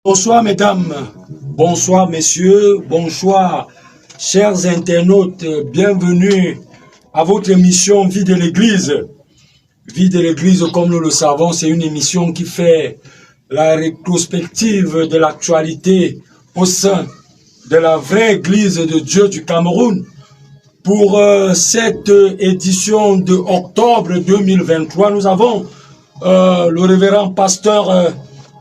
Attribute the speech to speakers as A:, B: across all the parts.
A: Bonsoir mesdames, bonsoir messieurs, bonsoir chers internautes, bienvenue à votre émission Vie de l'Église. Vie de l'Église, comme nous le savons, c'est une émission qui fait la rétrospective de l'actualité au sein de la vraie Église de Dieu du Cameroun. Pour cette édition de octobre 2023, nous avons le révérend pasteur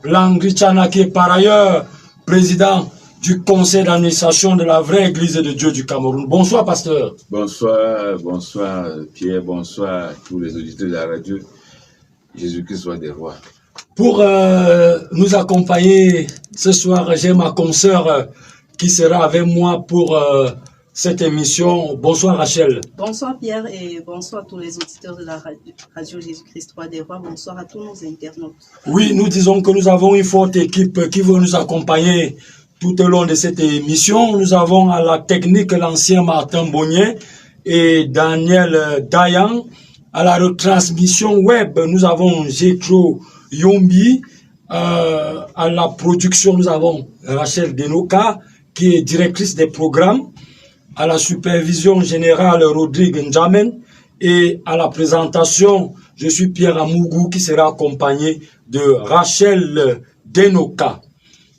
A: Langri Chana, qui est par ailleurs président du conseil d'administration de la vraie Église de Dieu du Cameroun. Bonsoir, pasteur.
B: Bonsoir, bonsoir Pierre, bonsoir à tous les auditeurs de la radio. Jésus-Christ soit des rois.
A: Pour nous accompagner ce soir, j'ai ma consoeur qui sera avec moi pour cette émission. Bonsoir Rachel.
C: Bonsoir Pierre et bonsoir à tous les auditeurs de la radio Jésus-Christ Roi des Rois. Bonsoir à tous nos internautes.
A: Oui, nous disons que nous avons une forte équipe qui va nous accompagner tout au long de cette émission. Nous avons à la technique l'ancien Martin Bonnier et Daniel Dayan. À la retransmission web, nous avons Jetro Yombi. À la production, nous avons Rachel Denoka, qui est directrice des programmes. À la supervision générale, Rodrigue Njamen. Et à la présentation, je suis Pierre Amougou, qui sera accompagné de Rachel Denoka.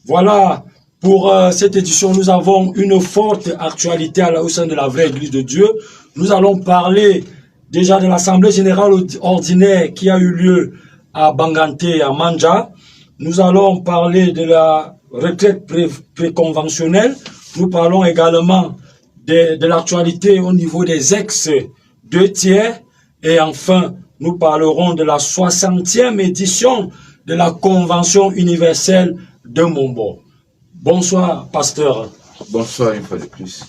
A: Voilà, pour cette édition, nous avons une forte actualité au sein de la vraie Église de Dieu. Nous allons parler déjà de l'Assemblée générale ordinaire qui a eu lieu à Bangante et à Manja. Nous allons parler de la retraite préconventionnelle. Nous parlons également de l'actualité au niveau des ex-deux tiers. Et enfin, nous parlerons de la 60e édition de la Convention universelle de Mombo. Bonsoir, pasteur.
B: Bonsoir une fois de plus.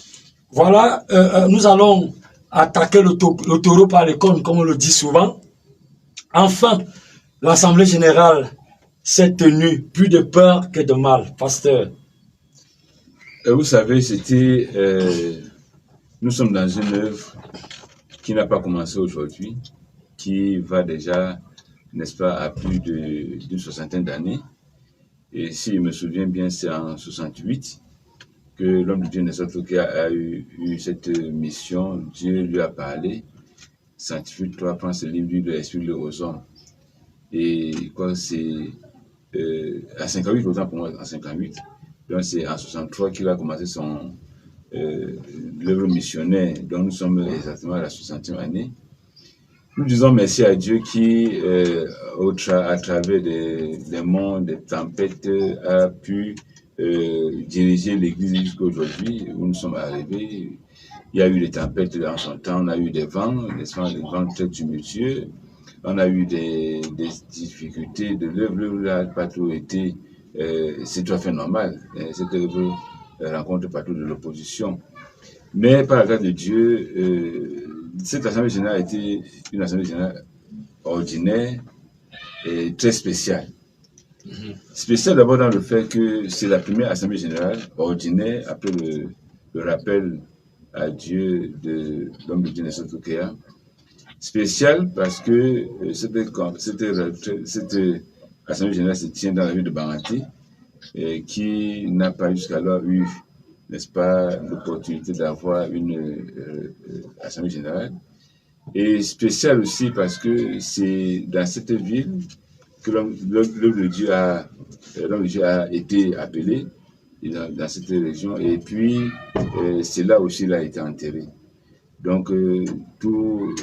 A: Voilà, nous allons attaquer le taureau par les cornes, comme on le dit souvent. Enfin, l'Assemblée générale s'est tenue, plus de peur que de mal, pasteur.
B: Vous savez, nous sommes dans une œuvre qui n'a pas commencé aujourd'hui, qui va déjà, n'est-ce pas, à plus d'une soixantaine d'années. Et si je me souviens bien, c'est en 68 que l'homme de Dieu, Nelson Toukia, a eu cette mission. Dieu lui a parlé. Sanctifie-toi, prends ce livre de l'Esprit aux hommes. Et quoi, c'est à 58, autant pour moi, en 58. Donc c'est en 63 qu'il a commencé l'œuvre missionnaire, dont nous sommes exactement à la 60e année. Nous disons merci à Dieu qui, à travers des mondes, des tempêtes, a pu diriger l'Église jusqu'à aujourd'hui, où nous sommes arrivés. Il y a eu des tempêtes dans son temps, on a eu des vents, des vents très tumultueux, on a eu des difficultés de l'œuvre, n'a pas tout été, c'est tout à fait normal. Cette œuvre rencontre partout de l'opposition. Mais par la grâce de Dieu, cette assemblée générale a été une assemblée générale ordinaire et très spéciale. Spéciale d'abord dans le fait que c'est la première assemblée générale ordinaire après le rappel à Dieu de l'homme de Dieu Nelson Toukia. Spéciale parce que cette assemblée générale se tient dans la ville de Banganté et qui n'a pas jusqu'alors eu, n'est-ce pas, l'opportunité d'avoir une assemblée générale. Et spécial aussi parce que c'est dans cette ville que l'homme de Dieu a été appelé, dans cette région, et puis c'est là aussi qu'il a été enterré. Donc tout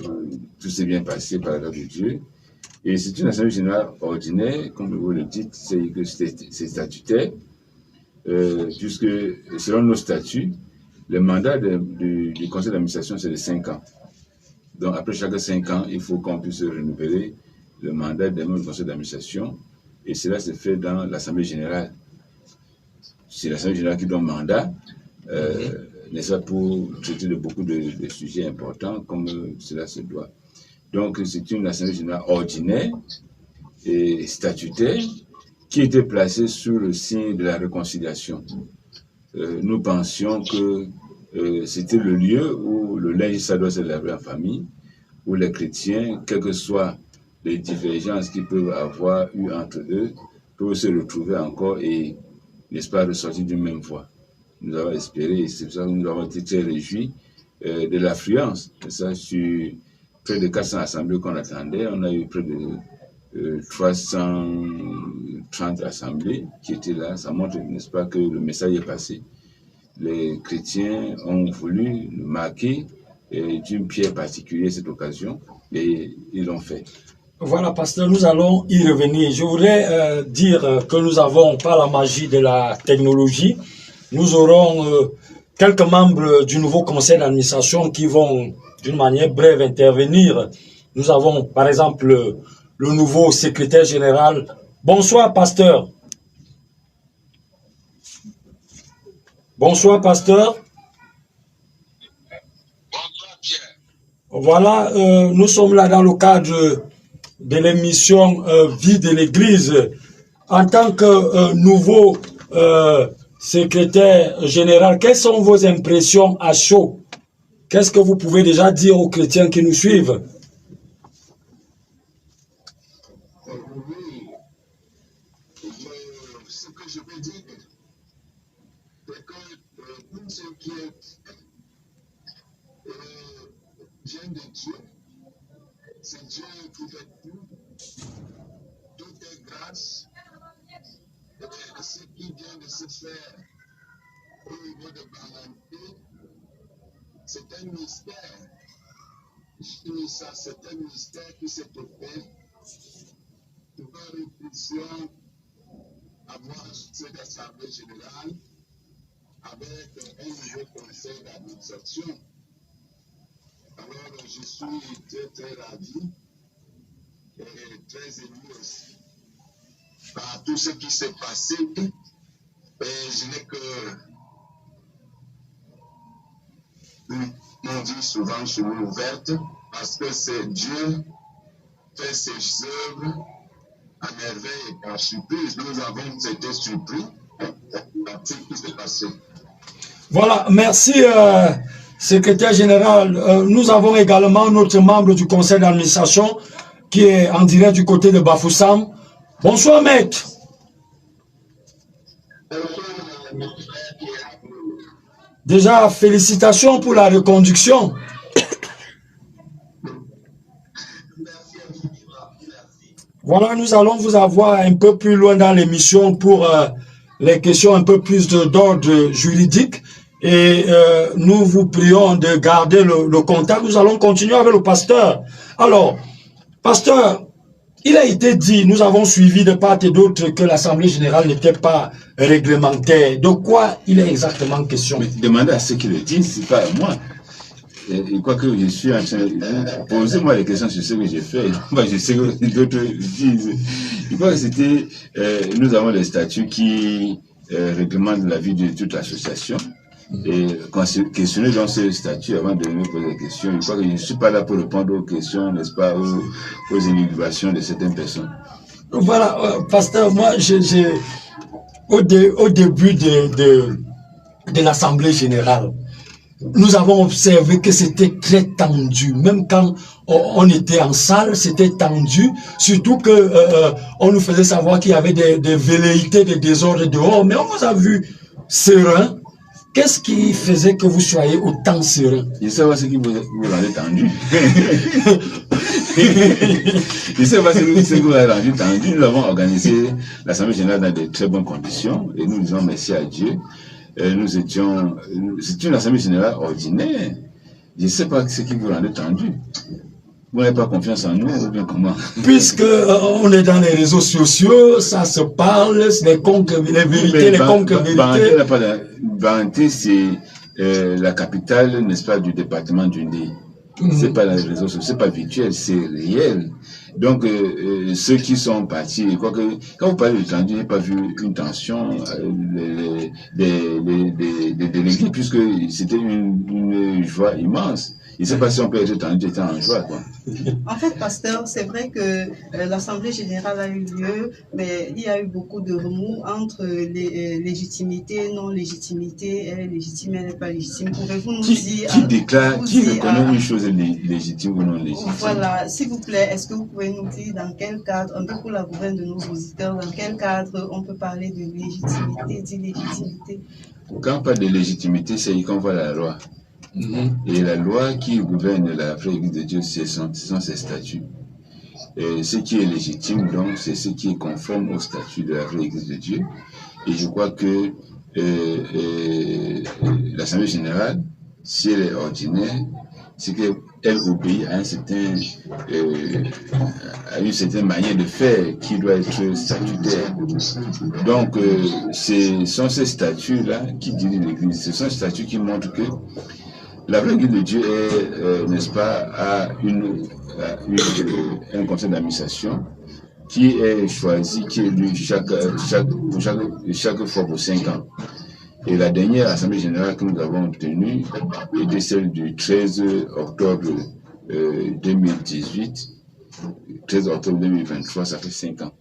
B: s'est bien passé par la grâce de Dieu. Et c'est une assemblée générale ordinaire, comme vous le dites, c'est statutaire. Puisque selon nos statuts, le mandat du conseil d'administration, c'est de 5 ans. Donc après chaque 5 ans, il faut qu'on puisse renouveler le mandat des membres du conseil d'administration. Et cela se fait dans l'Assemblée générale. C'est l'Assemblée générale qui donne mandat, n'est-ce pas, pour traiter de beaucoup de sujets importants comme cela se doit. Donc c'est une Assemblée générale ordinaire et statutaire, qui était placé sous le signe de la réconciliation. Nous pensions que c'était le lieu où le linge ça doit se laver en famille, où les chrétiens, quelles que soient les divergences qu'ils peuvent avoir eues entre eux, peuvent se retrouver encore et n'est-ce pas, ressortir d'une même voix. Nous avons espéré, et c'est pour ça que nous avons été très réjouis de l'affluence. Ça, sur près de 400 assemblées qu'on attendait, on a eu près de 330 assemblées qui étaient là. Ça montre, n'est-ce pas, que le message est passé. Les chrétiens ont voulu marquer d'une pierre particulière cette occasion et ils l'ont fait.
A: Voilà, pasteur, nous allons y revenir. Je voudrais dire que nous avons, par la magie de la technologie, nous aurons quelques membres du nouveau conseil d'administration qui vont, d'une manière brève, intervenir. Nous avons, par exemple, le nouveau secrétaire général. Bonsoir, pasteur. Bonsoir, pasteur.
D: Bonsoir, Pierre.
A: Voilà, nous sommes là dans le cadre de l'émission Vie de l'Église. En tant que nouveau secrétaire général, quelles sont vos impressions à chaud? Qu'est-ce que vous pouvez déjà dire aux chrétiens qui nous suivent?
D: Ce que je peux dire, c'est que tout ce qui est vient de Dieu, c'est Dieu qui fait tout. Tout est grâce. Et ce qui vient de se faire au niveau de Bananté, c'est un mystère. Je dis ça, c'est un mystère qui s'est fait pour que nous puissions avoir cette assemblée générale avec un nouveau conseil d'administration. Alors, je suis très ravi et très ému aussi par tout ce qui s'est passé. Et je n'ai que, on dit souvent, chemin ouverte, parce que c'est Dieu fait ses œuvres à merveille et par surprise. Nous avons été surpris par ce qui s'est passé.
A: Voilà, merci secrétaire général. Nous avons également notre membre du conseil d'administration qui est en direct du côté de Bafoussam. Bonsoir, maître. Déjà, félicitations pour la reconduction. Voilà, nous allons vous avoir un peu plus loin dans l'émission pour les questions un peu plus d'ordre juridique. Et nous vous prions de garder le contact. Nous allons continuer avec le pasteur. Alors, pasteur, il a été dit, nous avons suivi de part et d'autre que l'Assemblée générale n'était pas réglementaire. De quoi il est exactement question?
B: Mais demandez à ceux qui le disent, c'est pas à moi. Et quoi que je suis en train de... Posez-moi les questions sur ce que j'ai fait. Moi, je sais que d'autres disent. Je crois que c'était... nous avons les statuts qui réglementent la vie de toute l'association. Et questionner dans ce statut avant de me poser des questions. Je crois que je ne suis pas là pour répondre aux questions, n'est-ce pas, aux inhibitions de certaines personnes.
A: Voilà, pasteur, moi, au début de l'Assemblée générale, nous avons observé que c'était très tendu. Même quand on était en salle, c'était tendu. Surtout que on nous faisait savoir qu'il y avait des velléités de désordre dehors. Mais on vous a vu serein. Qu'est-ce qui faisait que vous soyez autant serein?
B: Je sais pas ce qui vous rendait tendu. Je sais pas ce qui vous a rendu tendu. Nous avons organisé l'Assemblée générale dans de très bonnes conditions et nous disons merci à Dieu. C'est une Assemblée générale ordinaire. Je ne sais pas ce qui vous rendait tendu. Vous n'avez pas confiance en nous ou bien comment?
A: Puisque on est dans les réseaux sociaux, ça se parle, les vérités, les contre-vérités.
B: Bananté, c'est la capitale, n'est-ce pas, du département du Ndé. C'est pas dans les réseaux sociaux, c'est pas virtuel, c'est réel. Donc, ceux qui sont partis, quoi que, quand vous parlez de tendu, je n'ai pas vu une tension des délégués, puisque c'était une joie immense. ne sais pas si on peut être tendu étant en joie, quoi.
C: En fait, pasteur, c'est vrai que l'Assemblée générale a eu lieu, mais il y a eu beaucoup de remous entre les légitimités, non-légitimité, elle est légitime, elle n'est pas légitime. Pouvez-vous nous dire...
B: Qui déclare, qui reconnaît une chose légitime ou non légitime?
C: Voilà, s'il vous plaît, est-ce que vous pouvez nous dire dans quel cadre, un peu pour la gouverne de nos auditeurs, dans quel cadre on peut parler de légitimité, d'illégitimité?
B: Quand on parle de légitimité, c'est qu'on voit la loi. Et la loi qui gouverne la vraie Église de Dieu, ce sont ses statuts. Et ce qui est légitime, donc, c'est ce qui est conforme au statut de la vraie Église de Dieu. Et je crois que l'Assemblée générale, si elle est ordinaire, c'est qu'elle obéit à une certaine manière de faire qui doit être statutaire. Donc, ce sont ces statuts-là qui dirigent l'Église. Ce sont ces statuts qui montrent que la vraie Église de Dieu est, n'est-ce pas, a un conseil d'administration qui est choisi, qui est élu chaque fois pour 5 ans. Et la dernière assemblée générale que nous avons tenue était celle du 13 octobre 2018. 13 octobre 2023, ça fait 5 ans.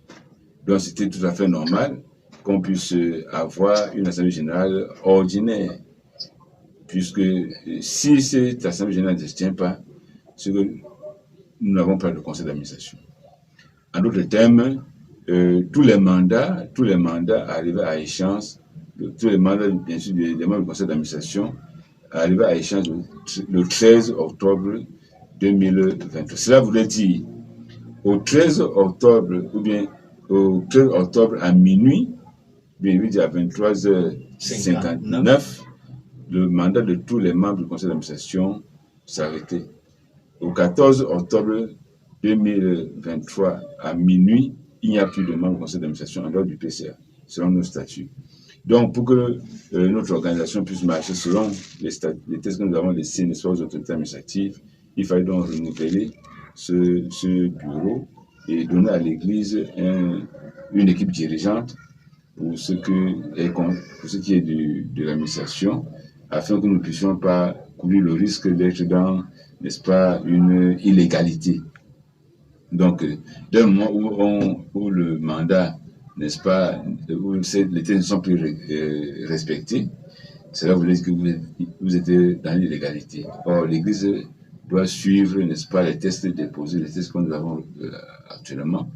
B: Donc c'était tout à fait normal qu'on puisse avoir une assemblée générale ordinaire. Puisque si cette assemblée générale ne se tient pas, c'est que nous n'avons pas de conseil d'administration. En d'autres termes, tous les mandats arrivaient à échéance, tous les mandats, bien sûr, des membres du conseil d'administration arrivaient à échéance le 13 octobre 2023. Cela voulait dire, au 13 octobre, ou bien au 13 octobre à minuit, bien à 23h59, le mandat de tous les membres du conseil d'administration s'arrêtait. Au 14 octobre 2023, à minuit, il n'y a plus de membres du conseil d'administration en dehors du PCA, selon nos statuts. Donc, pour que notre organisation puisse marcher selon les tests que nous avons laissés aux autorités administratives, il fallait donc renouveler ce bureau et donner à l'Église une équipe dirigeante pour ce qui est de l'administration, afin que nous ne puissions pas courir le risque d'être dans, n'est-ce pas, une illégalité. Donc, d'un moment où le mandat, n'est-ce pas, où les textes ne sont plus respectés, cela veut dire que vous êtes dans l'illégalité. Or, l'Église doit suivre, n'est-ce pas, les tests déposés, les tests que nous avons actuellement,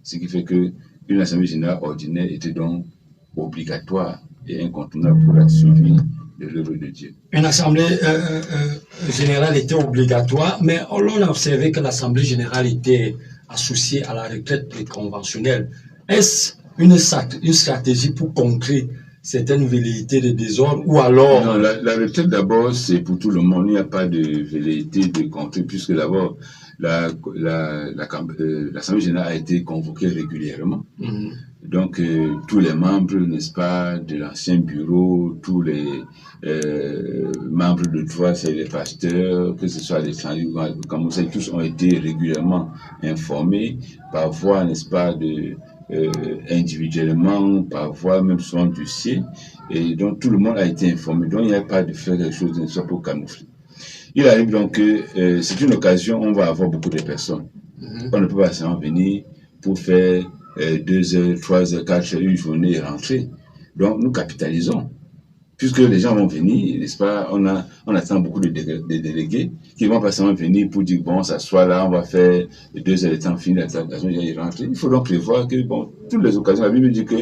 B: ce qui fait que une assemblée générale ordinaire était donc obligatoire et incontournable pour la suivi de l'œuvre de Dieu.
A: Une assemblée générale était obligatoire, mais on a observé que l'assemblée générale était associée à la retraite conventionnelle. Est-ce une stratégie pour contrer certaines velléités de désordre ou alors...
B: Non, la retraite d'abord, c'est pour tout le monde. Il n'y a pas de velléité de contrer, puisque d'abord, l'Assemblée générale a été convoquée régulièrement. Donc, tous les membres, n'est-ce pas, de l'ancien bureau, tous les membres de droit, c'est les pasteurs, que ce soit les étrangers, comme ça, tous ont été régulièrement informés par voie, n'est-ce pas, individuellement, par voie même souvent du dossier. Et donc, tout le monde a été informé. Donc, il n'y a pas de faire quelque chose, n'est-ce pas, pour camoufler. Il arrive donc que c'est une occasion, on va avoir beaucoup de personnes. On ne peut pas seulement venir pour faire 2 heures, 3 heures, 4 heures, une journée et rentrer. Donc, nous capitalisons. Puisque les gens vont venir, n'est-ce pas, on attend beaucoup de délégués qui vont pas seulement venir pour dire, bon, s'asseoir là, on va faire 2 heures de temps, finir la transaction, et rentrer. Il faut donc prévoir que, bon, toutes les occasions, la Bible dit que,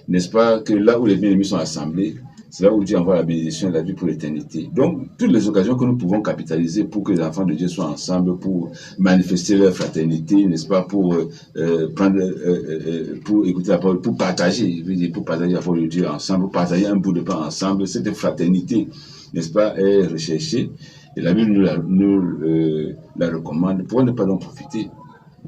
B: n'est-ce pas, que là où les bien-aimés sont assemblés, c'est là où Dieu envoie la bénédiction et la vie pour l'éternité. Donc, toutes les occasions que nous pouvons capitaliser pour que les enfants de Dieu soient ensemble, pour manifester leur fraternité, n'est-ce pas, pour écouter la parole, pour partager, je veux dire, pour partager la parole de Dieu ensemble, pour partager un bout de pain ensemble, cette fraternité, n'est-ce pas, est recherchée. Et la Bible nous la recommande pour ne pas en profiter.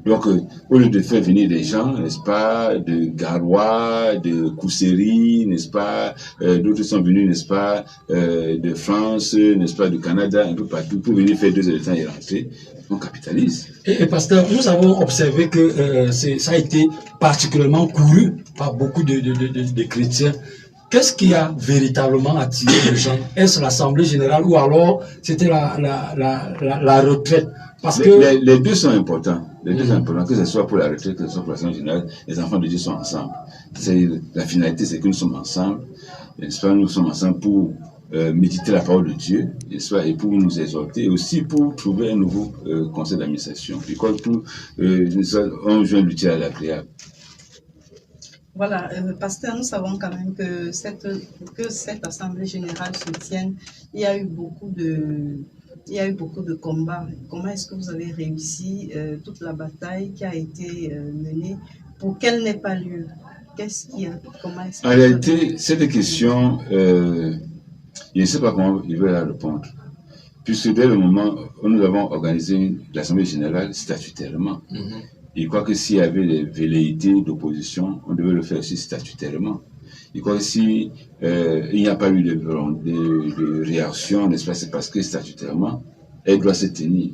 B: Donc, au lieu de faire venir des gens, n'est-ce pas, de Garoua, de Kousséry, n'est-ce pas, d'autres sont venus, n'est-ce pas, de France, n'est-ce pas, du Canada, un peu partout, pour venir faire 2 heures de temps et rentrer. On capitalise.
A: Et pasteur, nous avons observé que ça a été particulièrement couru par beaucoup de chrétiens. Qu'est-ce qui a véritablement attiré les gens? Est-ce l'Assemblée générale ou alors c'était la retraite? Parce que
B: les deux sont importants. Les deux sont importants, que ce soit pour la retraite, que ce soit pour l'Assemblée générale. Les enfants de Dieu sont ensemble. La finalité, c'est que nous sommes ensemble. N'est-ce pas? Nous sommes ensemble pour méditer la parole de Dieu, n'est-ce pas? Et pour nous exhorter, et aussi pour trouver un nouveau conseil d'administration. Puis quoi, on joint l'utile à l'agréable.
C: Voilà, pasteur, nous savons quand même que cette assemblée générale se tienne. Il y a eu beaucoup de combats. Comment est-ce que vous avez réussi toute la bataille qui a été menée pour qu'elle n'ait pas lieu? Comment est-ce que
B: en réalité, cette question, je ne sais pas comment il va la répondre. Puisque dès le moment où nous avons organisé l'Assemblée générale statutairement, il croit que s'il y avait des velléités d'opposition, on devait le faire aussi statutairement. Il croit que si il n'y a pas eu de réaction, n'est-ce pas, c'est parce que statutairement, elle doit se tenir.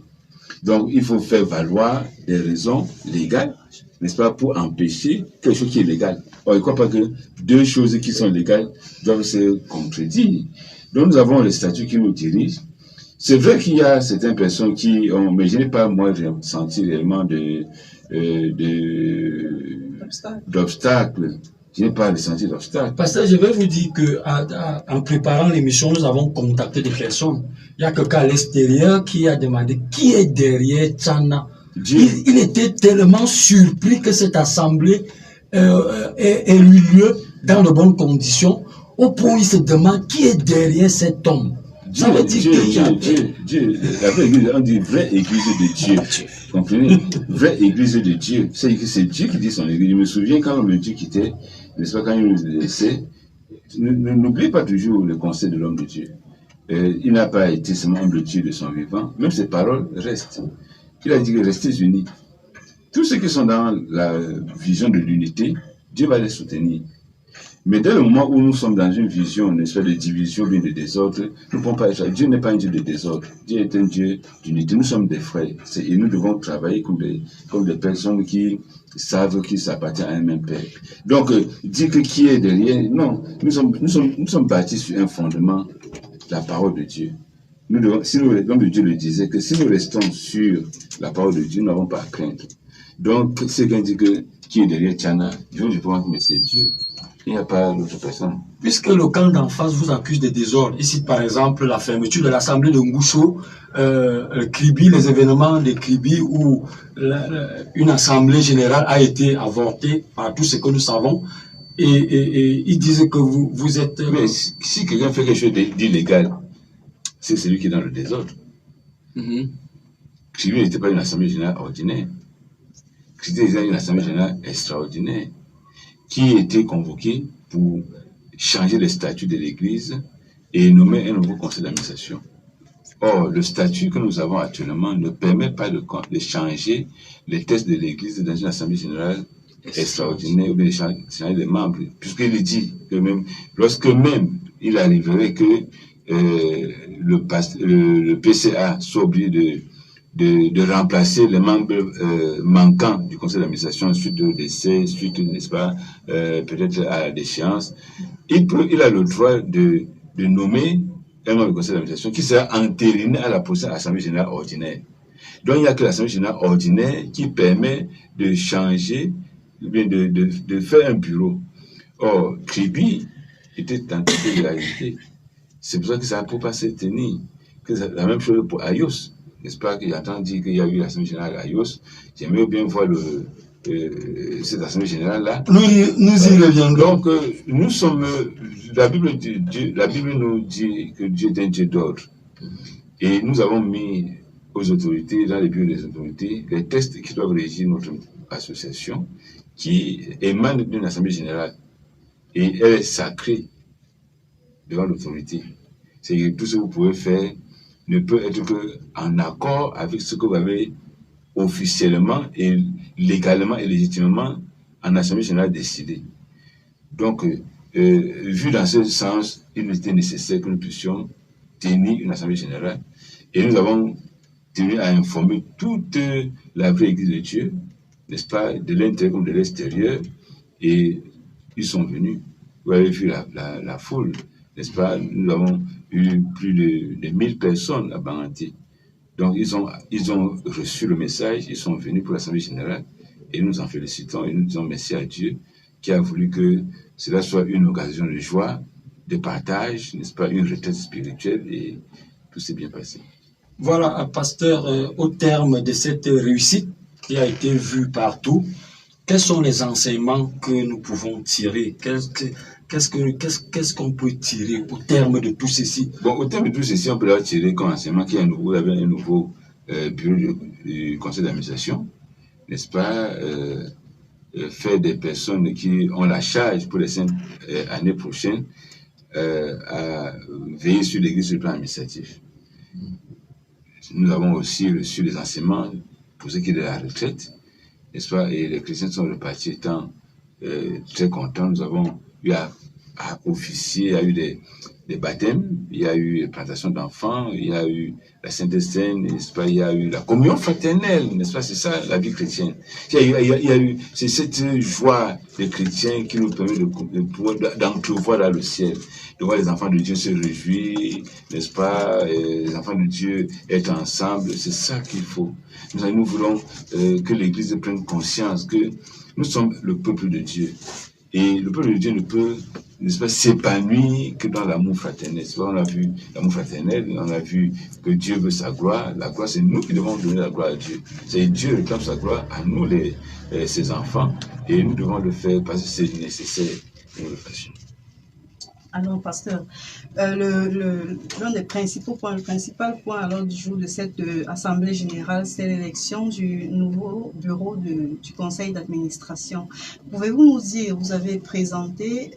B: Donc, il faut faire valoir des raisons légales, n'est-ce pas, pour empêcher quelque chose qui est légal. Or, il ne croit pas que deux choses qui sont légales doivent se contredire. Donc, nous avons le statut qui nous dirige. C'est vrai qu'il y a certaines personnes qui ont, mais je n'ai pas, moi, ressenti réellement d'obstacles. Je n'ai pas ressenti d'obstacles.
A: Pasteur, je vais vous dire que en préparant l'émission, nous avons contacté des personnes. Il n'y a quelqu'un à l'extérieur qui a demandé qui est derrière Tchana. Il était tellement surpris que cette assemblée ait eu lieu dans de bonnes conditions, au point où il se demande qui est derrière cet homme.
B: Dieu, la vraie église, on dit vraie église de Dieu. Vous comprenez? Vraie église de Dieu. C'est Dieu qui dit son église. Je me souviens quand le Dieu quittait, n'est-ce pas, quand il nous laissait, n'oubliez pas toujours le conseil de l'homme de Dieu. Il n'a pas été seulement homme de Dieu de son vivant, même ses paroles restent. Il a dit que restez unis. Tous ceux qui sont dans la vision de l'unité, Dieu va les soutenir. Mais dès le moment où nous sommes dans une vision, n'est-ce pas, de division, bien de désordre, nous ne pouvons pas être. Dieu n'est pas un Dieu de désordre. Dieu est un Dieu d'unité. Nous sommes des frères. Et nous devons travailler comme des personnes qui savent qu'ils s'appartiennent à un même Père. Donc, dire que qui est derrière, non. Nous sommes bâtis sur un fondement, la parole de Dieu. Si l'homme de Dieu le disait, que si nous restons sur la parole de Dieu, nous n'avons pas à craindre. Donc, c'est qu'on dit que qui est derrière Tchana, je pense que c'est Dieu. Il n'y a pas d'autre personne.
A: Puisque le camp d'en face vous accuse de désordre, ici par exemple la fermeture de l'assemblée de Ngoucho, Kribi, les événements de Kribi où une assemblée générale a été avortée par tout ce que nous savons, et ils disent que vous êtes...
B: Mais si quelqu'un fait quelque chose d'illégal, c'est celui qui est dans le désordre. Kribi n'était pas une assemblée générale ordinaire. Kribi était une assemblée générale extraordinaire, qui était convoqué pour changer le statut de l'Église et nommer un nouveau conseil d'administration. Or, le statut que nous avons actuellement ne permet pas de changer les textes de l'Église dans une assemblée générale extraordinaire ou bien de changer les membres, puisqu'il dit que même, lorsque même il arriverait que le PCA soit obligé de remplacer les membres manquants du conseil d'administration suite au décès, suite, n'est-ce pas, peut-être à la déchéance. Il a le droit de nommer un membre du conseil d'administration qui sera entériné à la prochaine assemblée générale ordinaire. Donc il n'y a que l'assemblée générale ordinaire qui permet de changer, de faire un bureau. Or, Kribi était tenté de l'égalité. C'est pour ça que ça ne peut pas se tenir. La même chose pour Ayos. N'est-ce pas qu'il entend dire qu'il y a eu l'Assemblée générale à Ayos. J'aimerais bien voir cette Assemblée générale-là.
A: Nous y reviendrons.
B: Donc, nous sommes... La Bible nous dit que Dieu est un Dieu d'ordre. Et nous avons mis aux autorités, dans les bureaux des autorités, les textes qui doivent régir notre association, qui émanent d'une Assemblée générale. Et elle est sacrée devant l'autorité. C'est que tout ce que vous pouvez faire ne peut être qu'en accord avec ce que vous avez officiellement et légalement et légitimement en Assemblée générale décidé. Donc, vu dans ce sens, il était nécessaire que nous puissions tenir une Assemblée générale. Et nous avons tenu à informer toute la vraie Église de Dieu, n'est-ce pas, de l'intérieur comme de l'extérieur, et ils sont venus. vous avez vu la foule, n'est-ce pas? Nous avons eu plus de 1000 personnes à Banganté. Donc, ils ont reçu le message, ils sont venus pour l'Assemblée générale et nous en félicitons et nous disons merci à Dieu qui a voulu que cela soit une occasion de joie, de partage, n'est-ce pas, une retraite spirituelle et tout s'est bien passé.
A: Voilà, pasteur, au terme de cette réussite qui a été vue partout, quels sont les enseignements que nous pouvons tirer? Qu'est-ce qu'on peut tirer au terme de tout ceci?
B: Bon, au terme de tout ceci, on peut leur tirer comme enseignement qu'il y a un nouveau bureau du conseil d'administration, n'est-ce pas, faire des personnes qui ont la charge pour les 5 années prochaines à veiller sur l'église sur le plan administratif. Nous avons aussi reçu des enseignements pour ce qui est de la retraite, n'est-ce pas, et les chrétiens sont repartis étant très contents. Nous avons eu à officier, il y a eu des baptêmes, il y a eu la plantation d'enfants, il y a eu la Sainte Seine, n'est-ce pas, il y a eu la communion fraternelle, n'est-ce pas, c'est ça la vie chrétienne. Il y a eu, c'est cette joie des chrétiens qui nous permet d'entrevoir dans le ciel, de voir les enfants de Dieu se réjouir, n'est-ce pas, les enfants de Dieu être ensemble, c'est ça qu'il faut. Nous voulons que l'Église prenne conscience que nous sommes le peuple de Dieu. Et le peuple de Dieu ne peut, n'est-ce pas, s'épanouir que dans l'amour fraternel. On a vu l'amour fraternel, on a vu que Dieu veut sa gloire. La gloire, c'est nous qui devons donner la gloire à Dieu. C'est Dieu qui réclame sa gloire à nous, ses enfants, et nous devons le faire parce que c'est nécessaire que nous le fassions.
C: Alors, pasteur, l'un des principaux points, le principal point alors du jour de cette assemblée générale, c'est l'élection du nouveau bureau du conseil d'administration. Pouvez-vous nous dire, vous avez présenté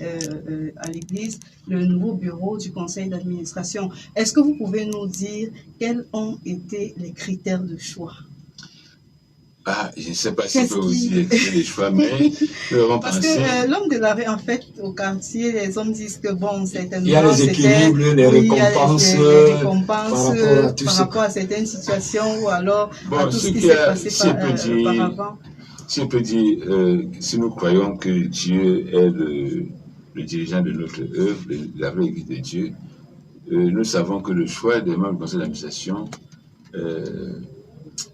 C: à l'église le nouveau bureau du conseil d'administration. Est-ce que vous pouvez nous dire quels ont été les critères de choix?
B: Je ne sais pas si je peux vous dire les choix, mais nous avons
C: parce
B: pensé...
C: que l'homme de la rue, en fait, au quartier, les hommes disent que bon, certainement...
A: Il y a les équilibres, les récompenses,
C: par rapport à certaines situations, ou alors
B: bon,
C: à tout ce qui s'est passé auparavant.
B: Si on peut dire, si nous croyons que Dieu est le dirigeant de notre œuvre, la vraie église de Dieu, nous savons que le choix des membres du conseil d'administration,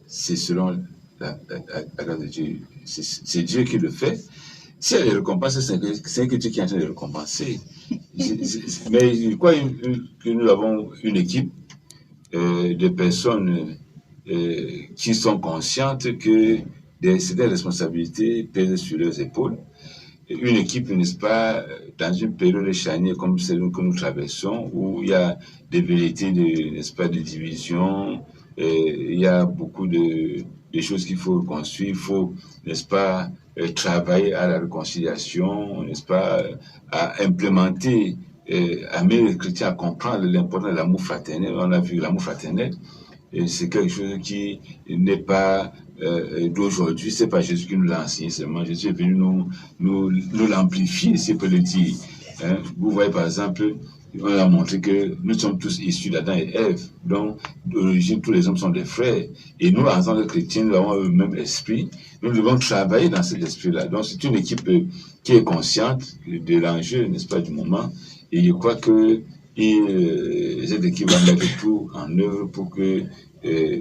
B: c'est selon la grâce de Dieu. C'est Dieu qui le fait. Si elle les récompense, c'est que Dieu qui est en train de récompenser. Mais je crois que nous avons une équipe de personnes qui sont conscientes que certaines responsabilités pèsent sur leurs épaules. Une équipe, n'est-ce pas, dans une période charnière comme celle que nous traversons, où il y a des vérités, n'est-ce pas, de division, il y a beaucoup de choses qu'il faut construire, il faut, n'est-ce pas, travailler à la réconciliation, n'est-ce pas, à implémenter, amener les chrétiens à comprendre l'importance de l'amour fraternel. On a vu l'amour fraternel, c'est quelque chose qui n'est pas d'aujourd'hui, c'est pas Jésus qui nous l'a enseigné seulement. Jésus est venu nous l'amplifier, si on peut le dire. Hein? Vous voyez par exemple, on a montré que nous sommes tous issus d'Adam et Ève, donc d'origine tous les hommes sont des frères. Et nous, en tant que chrétiens, nous avons le même esprit. Nous devons travailler dans cet esprit-là. Donc c'est une équipe qui est consciente de l'enjeu, n'est-ce pas, du moment. Et je crois que cette équipe va mettre tout en œuvre pour que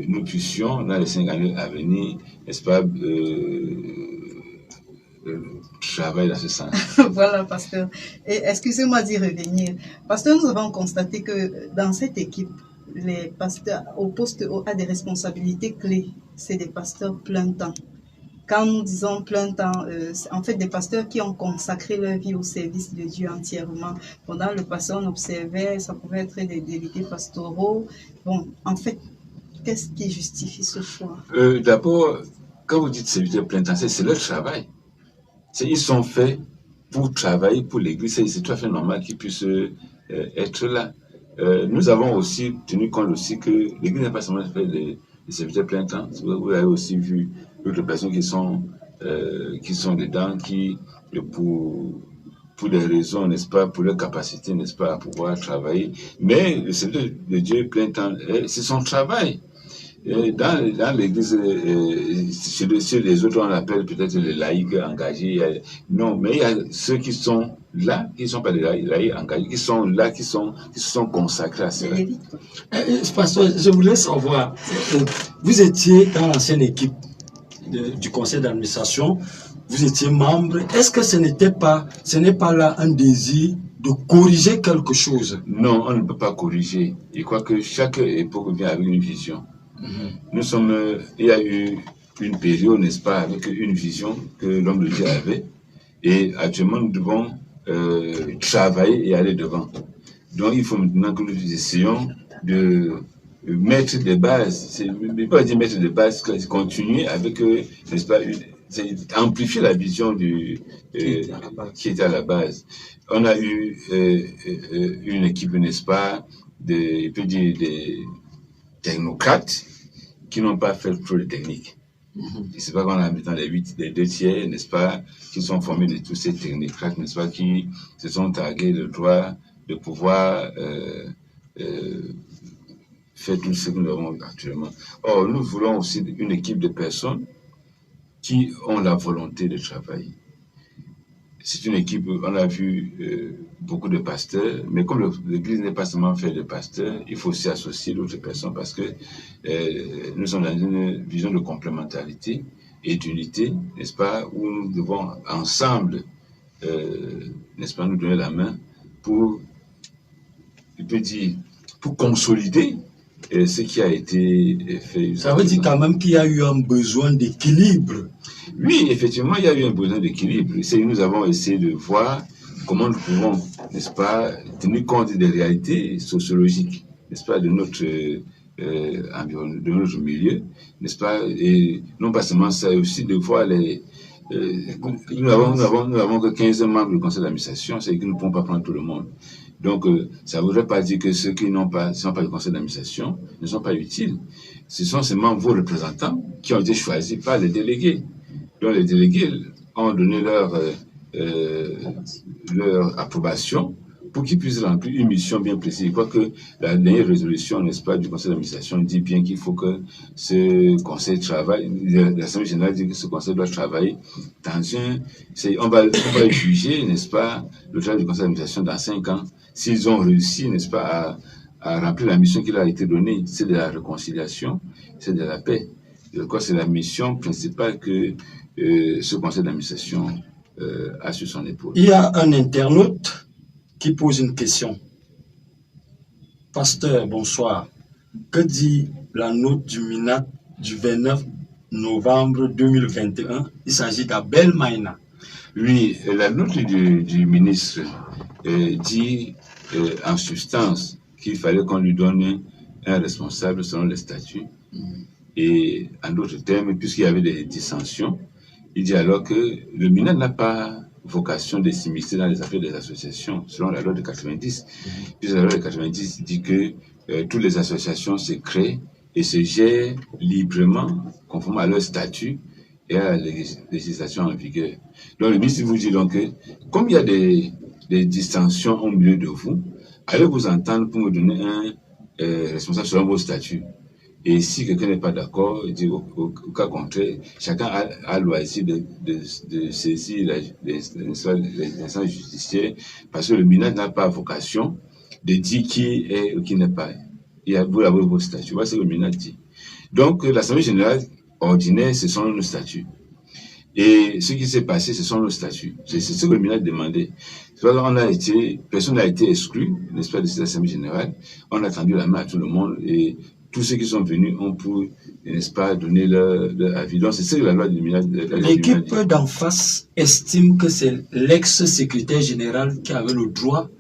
B: nous puissions, dans les 5 années à venir, n'est-ce pas, travailler dans ce sens.
C: Voilà, pasteur. Et excusez-moi d'y revenir. Pasteur, nous avons constaté que dans cette équipe, les pasteurs au poste à des responsabilités clés, c'est des pasteurs plein temps. Quand nous disons plein temps, en fait, des pasteurs qui ont consacré leur vie au service de Dieu entièrement. Pendant le passé, on observait, ça pouvait être des délégués pastoraux. Bon, en fait, qu'est-ce qui justifie ce choix?
B: D'abord, quand vous dites serviteur plein temps, c'est leur travail. Ils sont faits pour travailler pour l'Église. C'est tout à fait normal qu'ils puissent être là. Nous avons aussi tenu compte aussi que l'Église n'a pas seulement fait des serviteurs plein temps. Vous avez aussi vu d'autres personnes qui sont dedans, qui pour des raisons, n'est-ce pas, pour leur capacité, n'est-ce pas, à pouvoir travailler. Mais le serviteur de Dieu plein temps, c'est son travail. Dans l'église, chez les autres, on appelle peut-être les laïcs engagés. Non, mais il y a ceux qui sont là, qui ne sont pas des laïcs engagés, qui sont là, qui se sont consacrés à cela.
A: Pasteur, je voulais savoir, vous étiez dans l'ancienne équipe du conseil d'administration, vous étiez membre. Est-ce que ce n'est pas là un désir de corriger quelque chose?
B: Non, on ne peut pas corriger. Je crois que chaque époque vient avec une vision. Il y a eu une période, n'est-ce pas, avec une vision que l'homme de Dieu avait. Et actuellement, nous devons travailler et aller devant. Donc, il faut maintenant que nous essayons de mettre des bases. Mais pas dire mettre des bases, continuer avec, n'est-ce pas, amplifier la vision qui était à la base. On a eu une équipe, n'est-ce pas, des technocrates qui n'ont pas fait trop de technique. C'est pas qu'on a maintenant les 2 tiers, n'est-ce pas, qui sont formés de tous ces technocrates, n'est-ce pas, qui se sont targués le droit de pouvoir faire tout ce que nous avons actuellement. Or, nous voulons aussi une équipe de personnes qui ont la volonté de travailler. C'est une équipe, on a vu beaucoup de pasteurs, mais comme l'église n'est pas seulement faite de pasteurs, il faut aussi associer d'autres personnes parce que nous sommes dans une vision de complémentarité et d'unité, n'est-ce pas, où nous devons ensemble, n'est-ce pas, nous donner la main pour, je peux dire, pour consolider ce qui a été fait.
A: Ça veut dire quand même qu'il y a eu un besoin d'équilibre.
B: Oui, effectivement, il y a eu un besoin d'équilibre. Nous avons essayé de voir comment nous pouvons, n'est-ce pas, tenir compte des réalités sociologiques, n'est-ce pas, de notre environnement, de notre milieu, n'est-ce pas, et non pas seulement ça, aussi de voir nous n'avons que 15 membres du conseil d'administration, c'est que nous ne pouvons pas prendre tout le monde. Donc, ça ne voudrait pas dire que ceux qui ne sont pas du conseil d'administration ne sont pas utiles. Ce sont seulement vos représentants qui ont été choisis par les délégués. Donc, les délégués ont donné leur approbation pour qu'ils puissent remplir une mission bien précise. Je crois que la dernière résolution, n'est-ce pas, du conseil d'administration dit bien qu'il faut que ce conseil travaille, l'Assemblée générale dit que ce conseil doit travailler dans on va juger, n'est-ce pas, le travail du conseil d'administration dans 5 ans, s'ils ont réussi, n'est-ce pas, à remplir la mission qui leur a été donnée, c'est de la réconciliation, c'est de la paix. Je crois que c'est la mission principale que ce conseil d'administration a sur son épaule.
A: Il y a un internaute qui pose une question. Pasteur, bonsoir. Que dit la note du MINAT du 29 novembre 2021? Il s'agit d'Abel Maïna.
B: Oui, la note du ministre dit en substance qu'il fallait qu'on lui donne un responsable selon les statuts. Et en d'autres termes, puisqu'il y avait des dissensions, il dit alors que le MINAT n'a pas vocation de s'immiscer dans les affaires des associations, selon la loi de 90. Puisque la loi de 90 dit que toutes les associations se créent et se gèrent librement, conformément à leur statut et à la législation en vigueur. Donc le ministre vous dit donc que, comme il y a des distensions au milieu de vous, allez vous entendre pour me donner un responsable selon vos statuts. Et si quelqu'un n'est pas d'accord, il dit au cas contraire, chacun a loisir de saisir les instances judiciaires, parce que le MINAT n'a pas vocation de dire qui est ou qui n'est pas. Vous avez vos statuts. Voilà ce que le MINAT dit. Donc, l'Assemblée générale ordinaire, ce sont nos statuts. Et ce qui s'est passé, ce sont nos statuts. C'est ce que le MINAT demandait. Personne n'a été exclu, n'est-ce pas, de cette Assemblée générale. On a tendu la main à tout le monde et tous ceux qui sont venus ont pu, n'est-ce pas, donner leur avis. Donc, c'est ce que la loi du MINAT.
A: L'équipe d'en face estime que c'est l'ex-secrétaire général qui avait le droit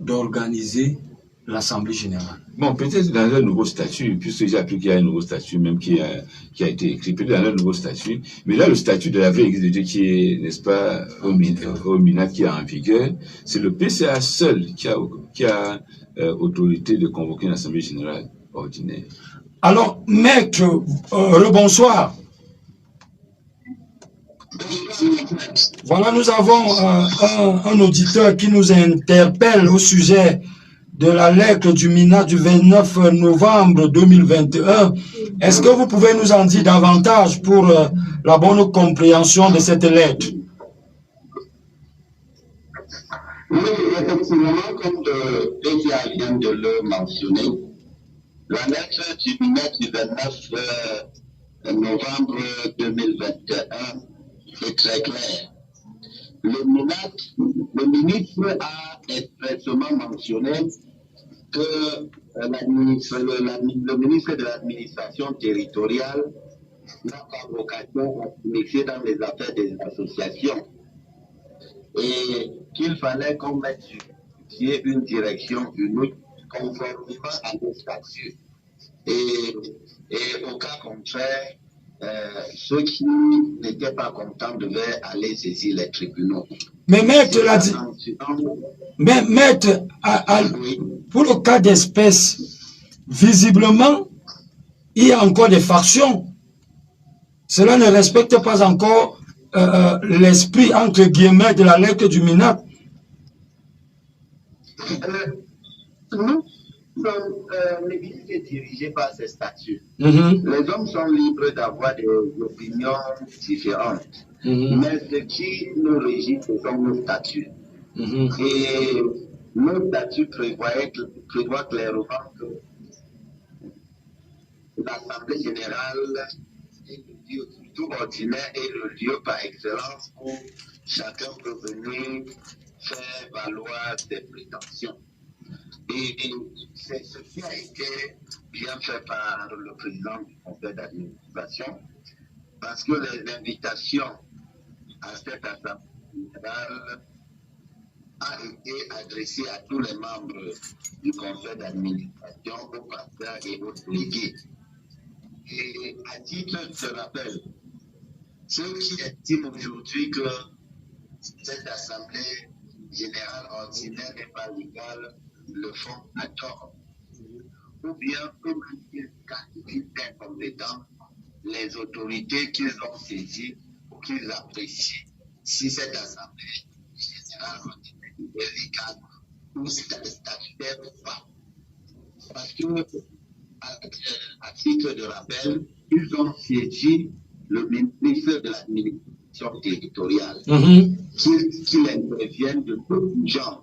A: d'organiser l'Assemblée générale.
B: Bon, peut-être dans un nouveau statut, puisque j'ai appris qu'il y a un nouveau statut même qui a été écrit, peut-être dans un nouveau statut. Mais là, le statut de la vraie Église de Dieu qui est, n'est-ce pas, au MINAT qui est en vigueur, c'est le PCA seul qui a autorité de convoquer une Assemblée générale ordinaire.
A: Alors, maître, rebonsoir. Voilà, nous avons un auditeur qui nous interpelle au sujet de la lettre du MINA du 29 novembre 2021. Est-ce que vous pouvez nous en dire davantage pour la bonne compréhension de cette lettre?
E: Oui, effectivement, comme Bédia vient de le mentionner, la lettre du MINA du 29 novembre 2021 est très claire. Le ministre a expressément mentionné que le ministre de l'administration territoriale n'a pas vocation à se mixer dans les affaires des associations et qu'il fallait qu'on mette sur pied une direction unique conformément à nos statuts. Et au cas contraire, ceux qui n'étaient pas contents devaient aller saisir les tribunaux.
A: Mais maître, pour le cas d'espèce, visiblement, il y a encore des factions. Cela ne respecte pas encore l'esprit, entre guillemets, de la lettre du MINA.
E: Nous, l'Église est dirigée par ses statuts. Les hommes sont libres d'avoir des opinions différentes. Mais ce qui nous régit, ce sont nos statuts. Et nos statuts prévoient clairement que l'Assemblée générale est le lieu plutôt ordinaire et le lieu par excellence où chacun peut venir faire valoir ses prétentions. Et c'est ce qui a été bien fait par le président du conseil d'administration, parce que les invitations à cette assemblée générale ont été adressées à tous les membres du conseil d'administration, aux pasteurs et aux délégués. Et à titre de rappel, ceux qui estiment aujourd'hui que cette assemblée générale ordinaire n'est pas légale le font à tort. Ou bien, comme ils qualifient d'incompétents les autorités qu'ils ont saisies ou qu'ils apprécient si cette assemblée générale ordinaire est légale ou statutaire ou pas. Parce que, à titre de rappel, ils ont saisi le ministre de l'administration territoriale qu'il intervienne de toute urgence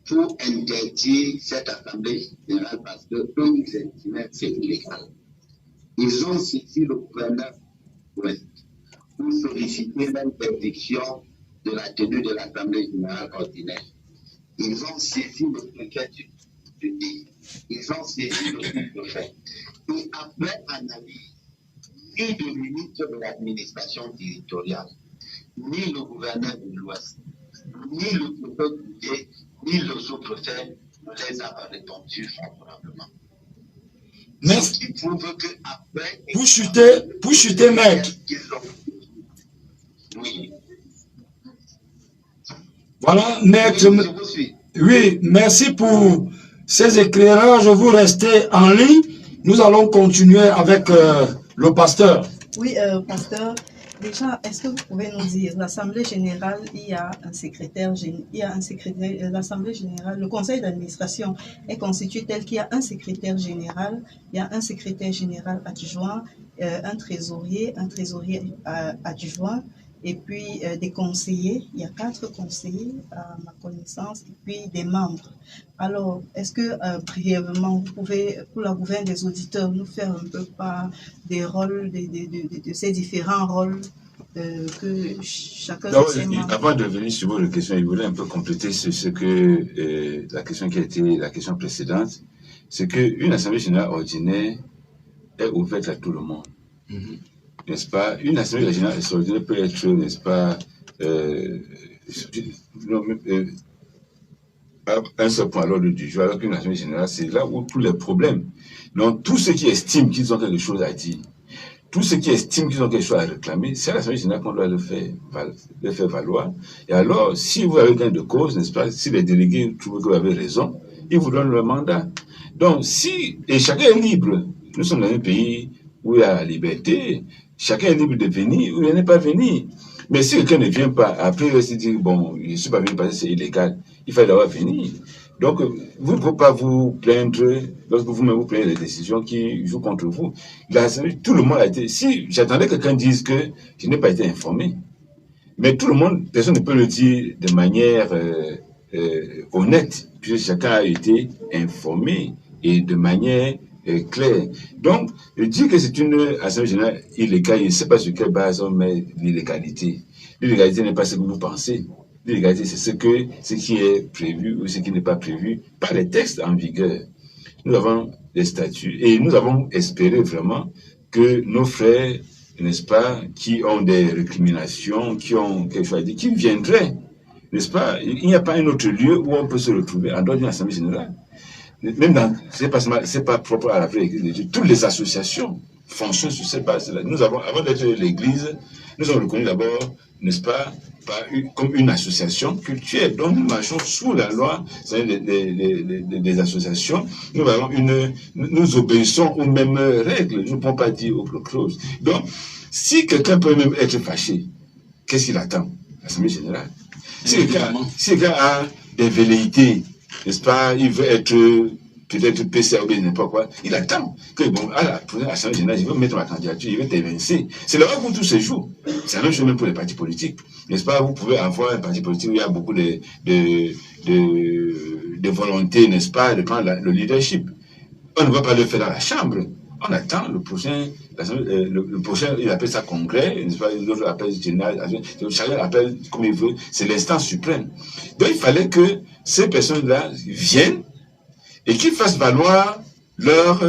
E: pour interdire cette assemblée générale parce que eux, ils estimaient que c'est illégal. Ils ont saisi le gouverneur ouest pour solliciter l'interdiction de la tenue de l'assemblée générale ordinaire. Ils ont saisi le préfet du pays. Ils ont saisi le sous-préfet. Et après analyse, ni le ministre de l'administration territoriale, ni le gouverneur de l'Ouest, ni le préfet du pays, ni le sous-préfet ne les a répondu favorablement.
A: Mais
E: ce qui prouve que après
A: pour chuter, maître.
E: Oui.
A: Voilà, maître.
E: Oui, je vous suis.
A: Oui, merci pour ces éclairages. Vous restez en ligne. Nous allons continuer avec le pasteur.
C: Oui, pasteur. Déjà, est-ce que vous pouvez nous dire, l'Assemblée générale, il y a un secrétaire, l'Assemblée générale, le conseil d'administration est constitué tel qu'il y a un secrétaire général, il y a un secrétaire général adjoint, un trésorier adjoint, et puis des conseillers. Il y a 4 conseillers à ma connaissance, et puis des membres. Alors, est-ce que brièvement, vous pouvez, pour la gouverne des auditeurs, nous faire un peu part des rôles, de ces différents rôles que chacun de ces membres...
B: Avant de venir sur votre question, je voulais un peu compléter ce que la question qui a été la question précédente, c'est qu'une assemblée générale ordinaire est ouverte à tout le monde. N'est-ce pas? Une assemblée générale ordinaire peut être, n'est-ce pas, un seul point à l'ordre du jour, alors qu'une assemblée générale, c'est là où tous les problèmes. Donc, tous ceux qui estiment qu'ils ont quelque chose à dire, tous ceux qui estiment qu'ils ont quelque chose à réclamer, c'est à l'assemblée générale qu'on doit le faire valoir. Et alors, si vous avez gain de cause, n'est-ce pas, si les délégués trouvent que vous avez raison, ils vous donnent le mandat. Donc, et chacun est libre. Nous sommes dans un pays où il y a la liberté, chacun est libre de venir ou de ne pas venir. Mais si quelqu'un ne vient pas, après il va se dire, bon, je ne suis pas venu parce que c'est illégal, il fallait d'abord venir. Donc, vous ne pouvez pas vous plaindre lorsque vous-même vous prenez des décisions qui jouent contre vous. Tout le monde a été... Si j'attendais que quelqu'un dise que je n'ai pas été informé, mais tout le monde, personne ne peut le dire de manière honnête, puisque chacun a été informé et de manière claire. Donc, dire que c'est une assemblée générale illégale, je ne sais pas sur quelle base on met l'illégalité. L'illégalité n'est pas ce que vous pensez. L'illégalité, c'est ce qui est prévu ou ce qui n'est pas prévu par les textes en vigueur. Nous avons des statuts et nous avons espéré vraiment que nos frères, n'est-ce pas, qui ont des récriminations, qui ont quelque chose à dire, qui viendraient, n'est-ce pas? Il n'y a pas un autre lieu où on peut se retrouver en dehors d'une assemblée générale. Même dans, c'est pas propre à la vraie Église de Dieu. Toutes les associations fonctionnent sur cette base-là. Nous avons, avant d'être l'Église, nous avons reconnu d'abord, n'est-ce pas, comme une association cultuelle. Donc nous marchons sous la loi, c'est-à-dire des associations. Nous obéissons aux mêmes règles. Nous ne pouvons pas dire autre chose. Donc, si quelqu'un peut même être fâché, qu'est-ce qu'il attend? L'Assemblée générale. Si quelqu'un a des velléités, n'est-ce pas, il veut être peut-être PCA ou bien n'importe quoi, il attend que, bon, à la prochaine Assemblée générale, je veux mettre ma candidature, je vais t'évincer. C'est là où tout se joue. C'est la même chose même pour les partis politiques. N'est-ce pas, vous pouvez avoir un parti politique où il y a beaucoup de volonté, n'est-ce pas, de prendre le leadership. On ne va pas le faire dans la chambre. On attend le prochain, il appelle ça congrès, l'autre appelle général, chacun appelle comme il veut, c'est l'instance suprême. Donc il fallait que ces personnes-là viennent et qu'ils fassent valoir leur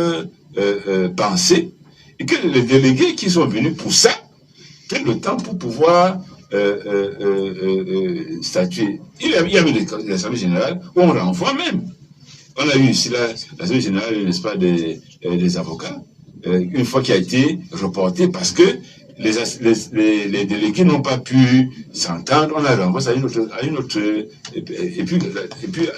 B: pensée et que les délégués qui sont venus pour ça prennent le temps pour pouvoir statuer. Il y a eu l'Assemblée générale où on renvoie même. On a eu ici l'Assemblée générale, n'est-ce pas, des avocats, une fois qui a été reporté parce que les délégués n'ont pas pu s'entendre, on a renvoyé à une autre et puis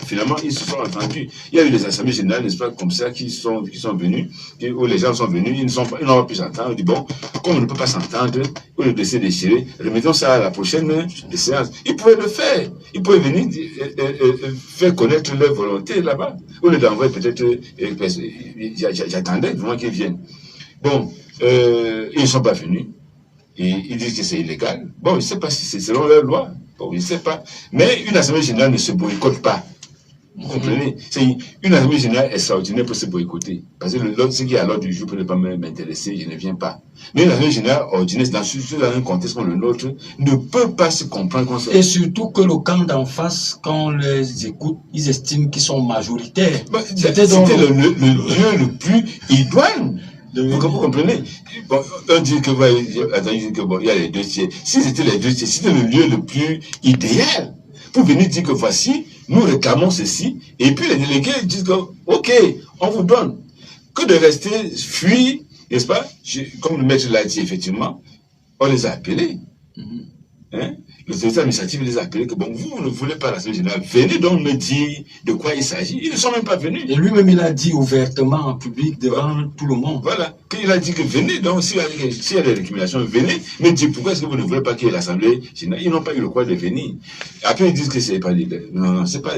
B: finalement ils se sont entendus. Il y a eu des assemblées générales, n'est-ce pas, comme ça, qui sont venus, où les gens sont venus, ils n'ont pas pu s'entendre, on dit bon, comme on ne peut pas s'entendre, on le laisser déchirer, remettons ça à la prochaine séance. Ils pouvaient le faire, ils pouvaient venir faire connaître leur volonté là-bas, au lieu d'envoyer peut-être, j'attendais vraiment qu'ils viennent. Bon, ils ne sont pas venus. Et ils disent que c'est illégal. Bon, je ne sais pas si c'est selon leur loi. Bon, je ne sais pas. Mais une assemblée générale ne se boycotte pas. Vous comprenez? Une assemblée générale extraordinaire pour se boycotter. Parce que ce qui est à l'ordre du jour peut ne pas m'intéresser, je ne viens pas. Mais une assemblée générale ordinaire, dans un contexte comme le nôtre, ne peut pas se comprendre comme ça.
A: Et surtout que le camp d'en face, quand on les écoute, ils estiment qu'ils sont majoritaires.
B: Bon, c'était le lieu le plus idoine. Vous comprenez? Bon, on dit que, bon, il y a les deux tiers. Si c'était les deux tiers, c'était le lieu le plus idéal pour venir dire que voici, nous réclamons ceci, et puis les délégués disent que, ok, on vous donne. Que de rester fuir, n'est-ce pas? Comme le maître l'a dit, effectivement, on les a appelés. Hein? L'autorité administrative les a appelés que bon, vous ne voulez pas l'Assemblée générale, venez donc me dire de quoi il s'agit. Ils ne sont même pas venus.
A: Et lui-même, il a dit ouvertement en public devant tout le monde.
B: Voilà, qu'il a dit que venez donc, s'il y a des récriminations, venez, mais dites pourquoi est-ce que vous ne voulez pas qu'il y ait l'Assemblée générale? Ils n'ont pas eu le droit de venir. Après, ils disent que ce n'est pas légal. Non, c'est pas.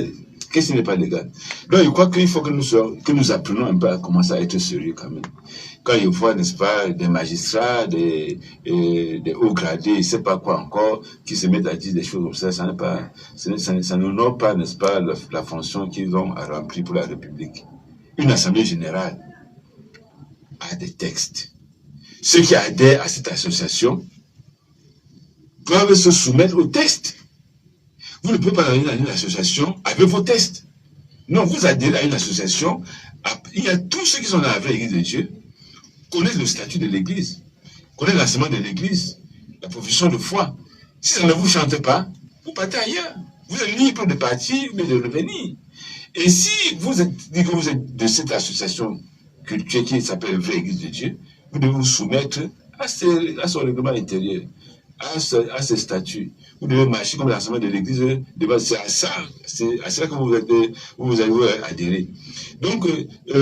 B: Qu'est-ce qui n'est pas légal? Donc, je crois qu'il faut que nous apprenions un peu à commencer à être sérieux quand même. Quand il voit, n'est-ce pas, des magistrats, des hauts gradés, je ne sais pas quoi encore, qui se mettent à dire des choses comme ça, ça n'honore pas, n'est-ce pas, la fonction qu'ils ont à remplir pour la République. Une assemblée générale a des textes. Ceux qui adhèrent à cette association doivent se soumettre aux textes. Vous ne pouvez pas aller dans une association avec vos textes. Non, vous adhérez à une association, il y a tous ceux qui sont dans la vraie Église de Dieu, connaissent le statut de l'Église, connaissent l'enseignement de l'Église, la profession de foi. Si ça ne vous chante pas, vous partez ailleurs. Vous êtes libre de partir ou de revenir. Et si vous êtes, dites que vous êtes de cette association culturelle qui s'appelle Vraie Église de Dieu, vous devez vous soumettre à son règlement intérieur, à ses statuts. Vous devez marcher comme l'enseignement de l'Église. C'est à ça que vous allez adhérer. Donc,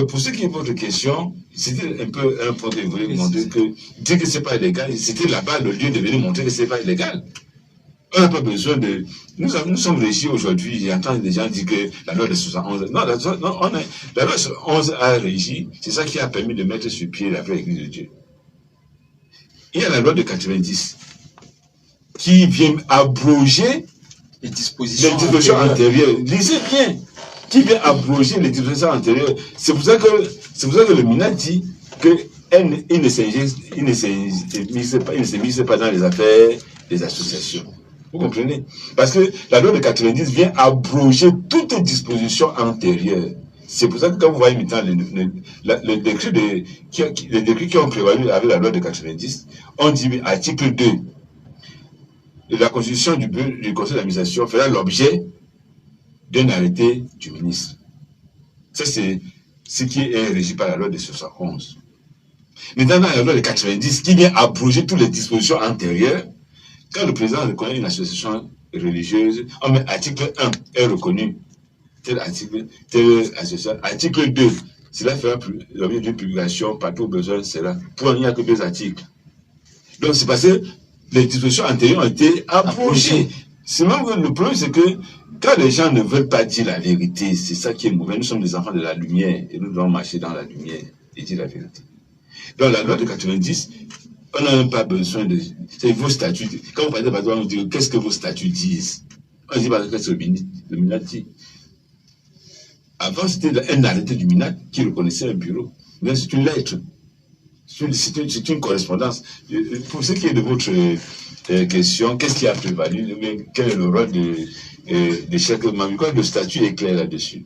B: pour ce qui est votre question, c'était un peu un point que je voulais montrer que dire que c'est pas illégal, c'était là-bas le lieu de venir montrer que c'est pas illégal. On n'a pas besoin de... Nous sommes régis aujourd'hui, j'entends des gens dire que la loi de 71... Non, la loi de 71 a régi, c'est ça qui a permis de mettre sur pied la vraie Église de Dieu. Il y a la loi de 90 qui vient abroger
A: les dispositions
B: antérieures. Lisez bien. Qui vient abroger les dispositions antérieures. C'est pour ça que le MINA dit qu'il ne s'immisce pas dans les affaires des associations. Vous comprenez? Parce que la loi de 90 vient abroger toute disposition antérieure. C'est pour ça que quand vous voyez maintenant les décrets qui ont prévalu avec la loi de 90, on dit article 2, la constitution du conseil d'administration fera l'objet d'un arrêté du ministre. Ça, c'est ce qui est régi par la loi de 71. Maintenant, dans la loi de 90, qui vient abroger toutes les dispositions antérieures, quand le président reconnaît une association religieuse, on met article 1 est reconnu. Tel article, telle association. Article 2, cela fera l'objet d'une publication partout au besoin, cela. Pour il n'y a que 2 articles. Donc, c'est parce que les dispositions antérieures ont été abrogées. Seulement que le problème, c'est que quand les gens ne veulent pas dire la vérité, c'est ça qui est mauvais. Nous sommes des enfants de la lumière et nous devons marcher dans la lumière et dire la vérité. Dans la loi de 90, on n'a même pas besoin de... C'est vos statuts. Quand vous parlez de patron, on dit qu'est-ce que vos statuts disent? On dit parce que c'est le MINAT dit. Avant, c'était un arrêté du MINAT qui reconnaissait un bureau. Mais c'est une lettre. C'est une correspondance. Pour ce qui est de votre question, qu'est-ce qui a prévalu? Quel est le rôle de chaque membre? Le statut est clair là-dessus.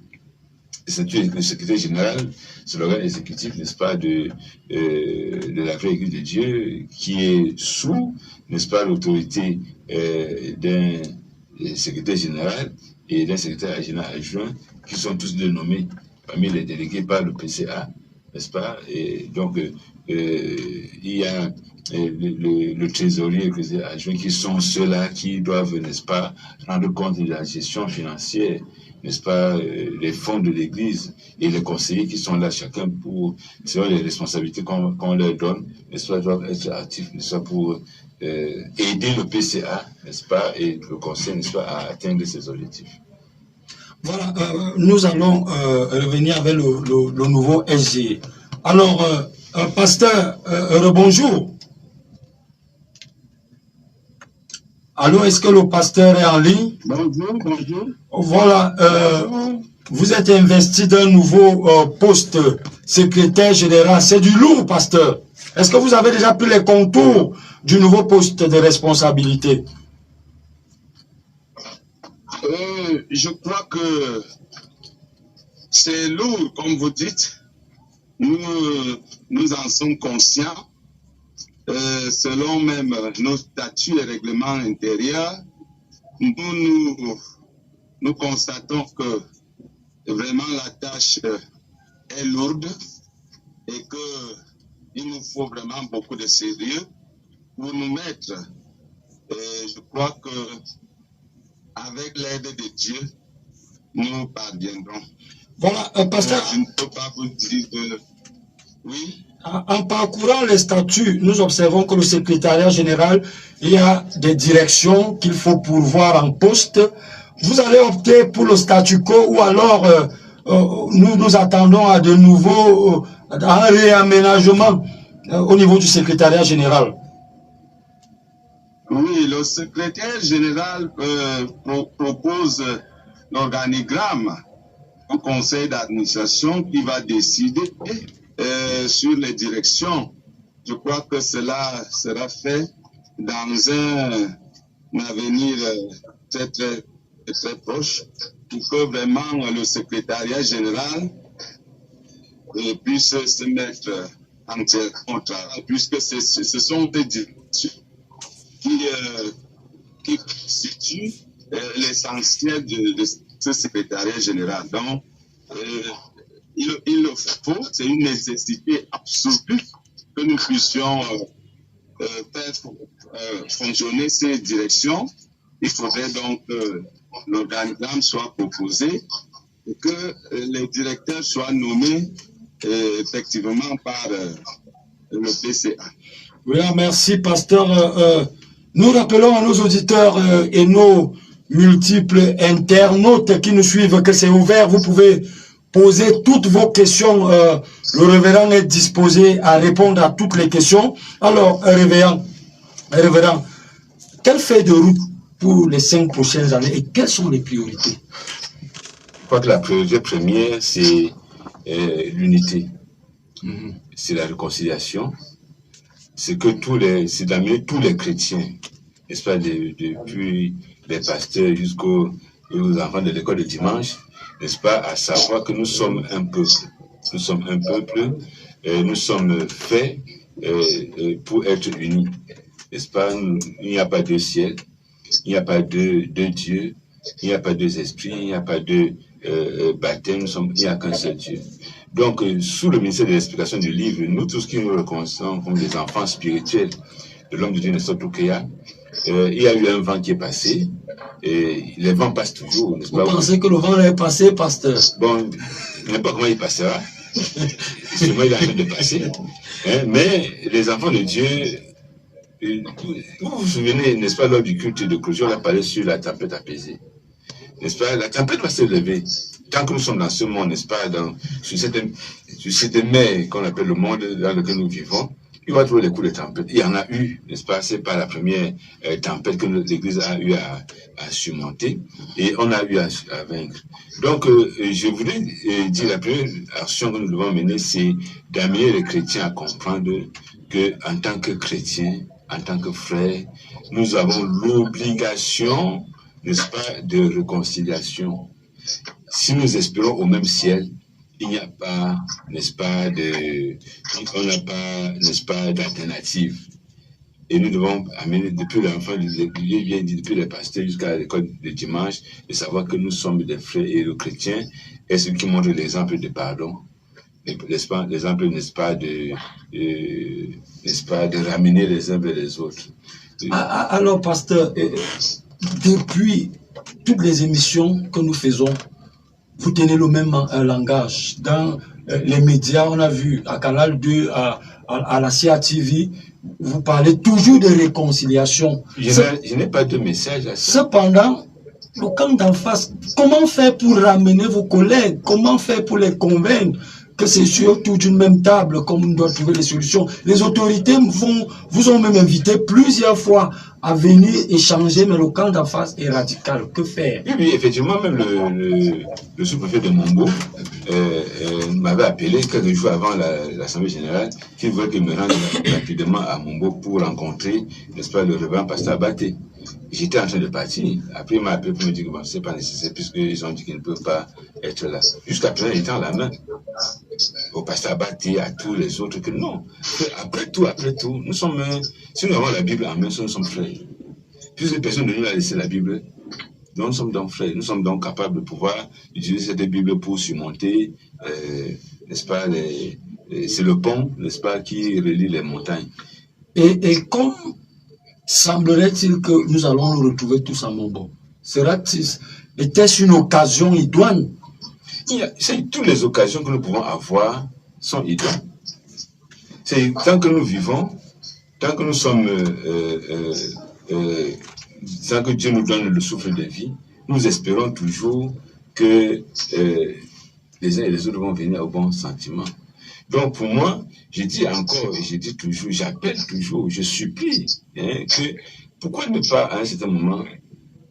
B: Le statut du secrétaire général, c'est l'organe exécutif, n'est-ce pas, de la vraie Église de Dieu, qui est sous, n'est-ce pas, l'autorité d'un secrétaire général et d'un secrétaire général adjoint, qui sont tous dénommés parmi les délégués par le PCA, n'est-ce pas? Et donc, il y a le trésorier et le président adjoint qui sont ceux-là qui doivent, n'est-ce pas, rendre compte de la gestion financière, n'est-ce pas, les fonds de l'Église et les conseillers qui sont là, chacun pour, selon les responsabilités qu'on leur donne, n'est-ce pas, doivent être actifs, n'est-ce pas, pour aider le PCA, n'est-ce pas, et le conseil, n'est-ce pas, à atteindre ses objectifs.
A: Voilà, nous allons revenir avec le nouveau SG. Alors, pasteur, bonjour. Allô, est-ce que le pasteur est en ligne?
D: Bonjour, bonjour.
A: Voilà, vous êtes investi d'un nouveau poste secrétaire général. C'est du lourd, pasteur. Est-ce que vous avez déjà pris les contours du nouveau poste de responsabilité?
D: Je crois que c'est lourd, comme vous dites. Nous en sommes conscients. Selon même nos statuts et règlements intérieurs, nous constatons que vraiment la tâche est lourde et qu'il nous faut vraiment beaucoup de sérieux pour nous mettre. Et je crois que avec l'aide de Dieu, nous parviendrons.
A: Voilà, pasteur.
D: Je ne peux pas vous dire que... Oui.
A: En parcourant les statuts, nous observons que le secrétariat général, il y a des directions qu'il faut pourvoir en poste. Vous allez opter pour le statu quo ou alors nous attendons à de nouveaux, un réaménagement au niveau du secrétariat général.
D: Oui, le secrétaire général propose l'organigramme au conseil d'administration qui va décider sur les directions. Je crois que cela sera fait dans un avenir très, très, très proche pour que vraiment le secrétariat général puisse se mettre en travail, puisque ce sont des directions qui constituent l'essentiel de ce secrétariat général. Donc, il le faut, c'est une nécessité absolue que nous puissions faire fonctionner ces directions. Il faudrait donc que l'organigramme soit proposé et que les directeurs soient nommés effectivement par le PCA.
A: Oui, merci, pasteur. Nous rappelons à nos auditeurs et nos multiples internautes qui nous suivent que c'est ouvert. Vous pouvez poser toutes vos questions. Le révérend est disposé à répondre à toutes les questions. Alors, révérend, quelle feuille de route pour les 5 prochaines années et quelles sont les priorités?
B: Je crois que la priorité première, c'est l'unité. C'est la réconciliation. C'est d'amener tous les chrétiens, n'est-ce pas, depuis les pasteurs jusqu'aux enfants de l'école de dimanche, n'est-ce pas, à savoir que nous sommes un peuple. Nous sommes un peuple, nous sommes faits pour être unis, n'est-ce pas? Il n'y a pas de ciel, il n'y a pas de Dieu, il n'y a pas deux esprits, il n'y a pas de baptême, il n'y a qu'un seul Dieu. Donc, sous le ministère de l'explication du livre, nous tous qui nous reconnaissons comme des enfants spirituels de l'homme de Dieu Nestor Toukéa, il y a eu un vent qui est passé, et les vents passent toujours, n'est-ce pas?
A: Vous pensez que le vent est passé, pasteur?
B: Bon, je ne sais pas comment il passera. Sûrement, il est en train de passer. Hein, mais les enfants de Dieu, vous vous souvenez, n'est-ce pas, lors du culte de clôture, on a parlé sur la tempête apaisée. N'est-ce pas? La tempête va se lever. Tant que nous sommes dans ce monde, n'est-ce pas, sur cette mer qu'on appelle le monde dans lequel nous vivons, il va trouver des coups de tempête. Il y en a eu, n'est-ce pas? C'est pas la première tempête que l'Église a eu à surmonter et on a eu à vaincre. Donc, je voulais dire la première action que nous devons mener, c'est d'amener les chrétiens à comprendre que, en tant que chrétiens, en tant que frères, nous avons l'obligation, n'est-ce pas, de réconciliation. Si nous espérons au même ciel, il n'y a pas, n'est-ce pas, on n'a pas, n'est-ce pas, d'alternative. Et nous devons amener depuis l'enfant, depuis les pasteurs jusqu'à l'école de dimanche, de savoir que nous sommes des frères et le chrétien est celui qui montre l'exemple de pardon. N'est-ce pas, l'exemple, n'est-ce pas, de ramener les uns vers les autres.
A: Alors, pasteur, depuis toutes les émissions que nous faisons, vous tenez le même langage. Dans les médias, on a vu à Canal 2, à la CIA TV, vous parlez toujours de réconciliation.
B: Je n'ai pas de message à ça.
A: Cependant, le camp d'en face, comment faire pour ramener vos collègues? Comment faire pour les convaincre que c'est surtout d'une même table comme on doit trouver les solutions? Les autorités vous ont même invité plusieurs fois à venir échanger, mais le camp d'en face est radical. Que faire?
B: Oui, effectivement, même le sous-préfet de Mombo m'avait appelé quelques jours avant l'Assemblée générale qu'il voulait que je me rende rapidement à Mombo pour rencontrer, n'est-ce pas, le révérend pasteur Abaté. J'étais en train de partir. Après, il m'a appelé pour me dire que bon, c'est pas nécessaire puisqu'ils ont dit qu'ils ne peuvent pas être là. Jusqu'à présent, il tend la main au pasteur Abaté, à tous les autres, que non. Après tout, nous sommes, si nous avons la Bible en main, nous sommes frères. Puisque personne de nous a laissé la Bible, donc nous sommes donc frères. Nous sommes donc capables de pouvoir utiliser cette Bible pour surmonter, n'est-ce pas, c'est le pont, n'est-ce pas, qui relie les montagnes.
A: Et comme semblerait-il que nous allons nous retrouver tous à Mombo, était-ce une occasion idoine?
B: Toutes les occasions que nous pouvons avoir sont idoines. Tant que nous vivons, tant que nous sommes, tant que Dieu nous donne le souffle de vie, nous espérons toujours que les uns et les autres vont venir au bon sentiment. Donc pour moi, je dis encore, et je dis toujours, j'appelle toujours, je supplie, que pourquoi ne pas à un certain moment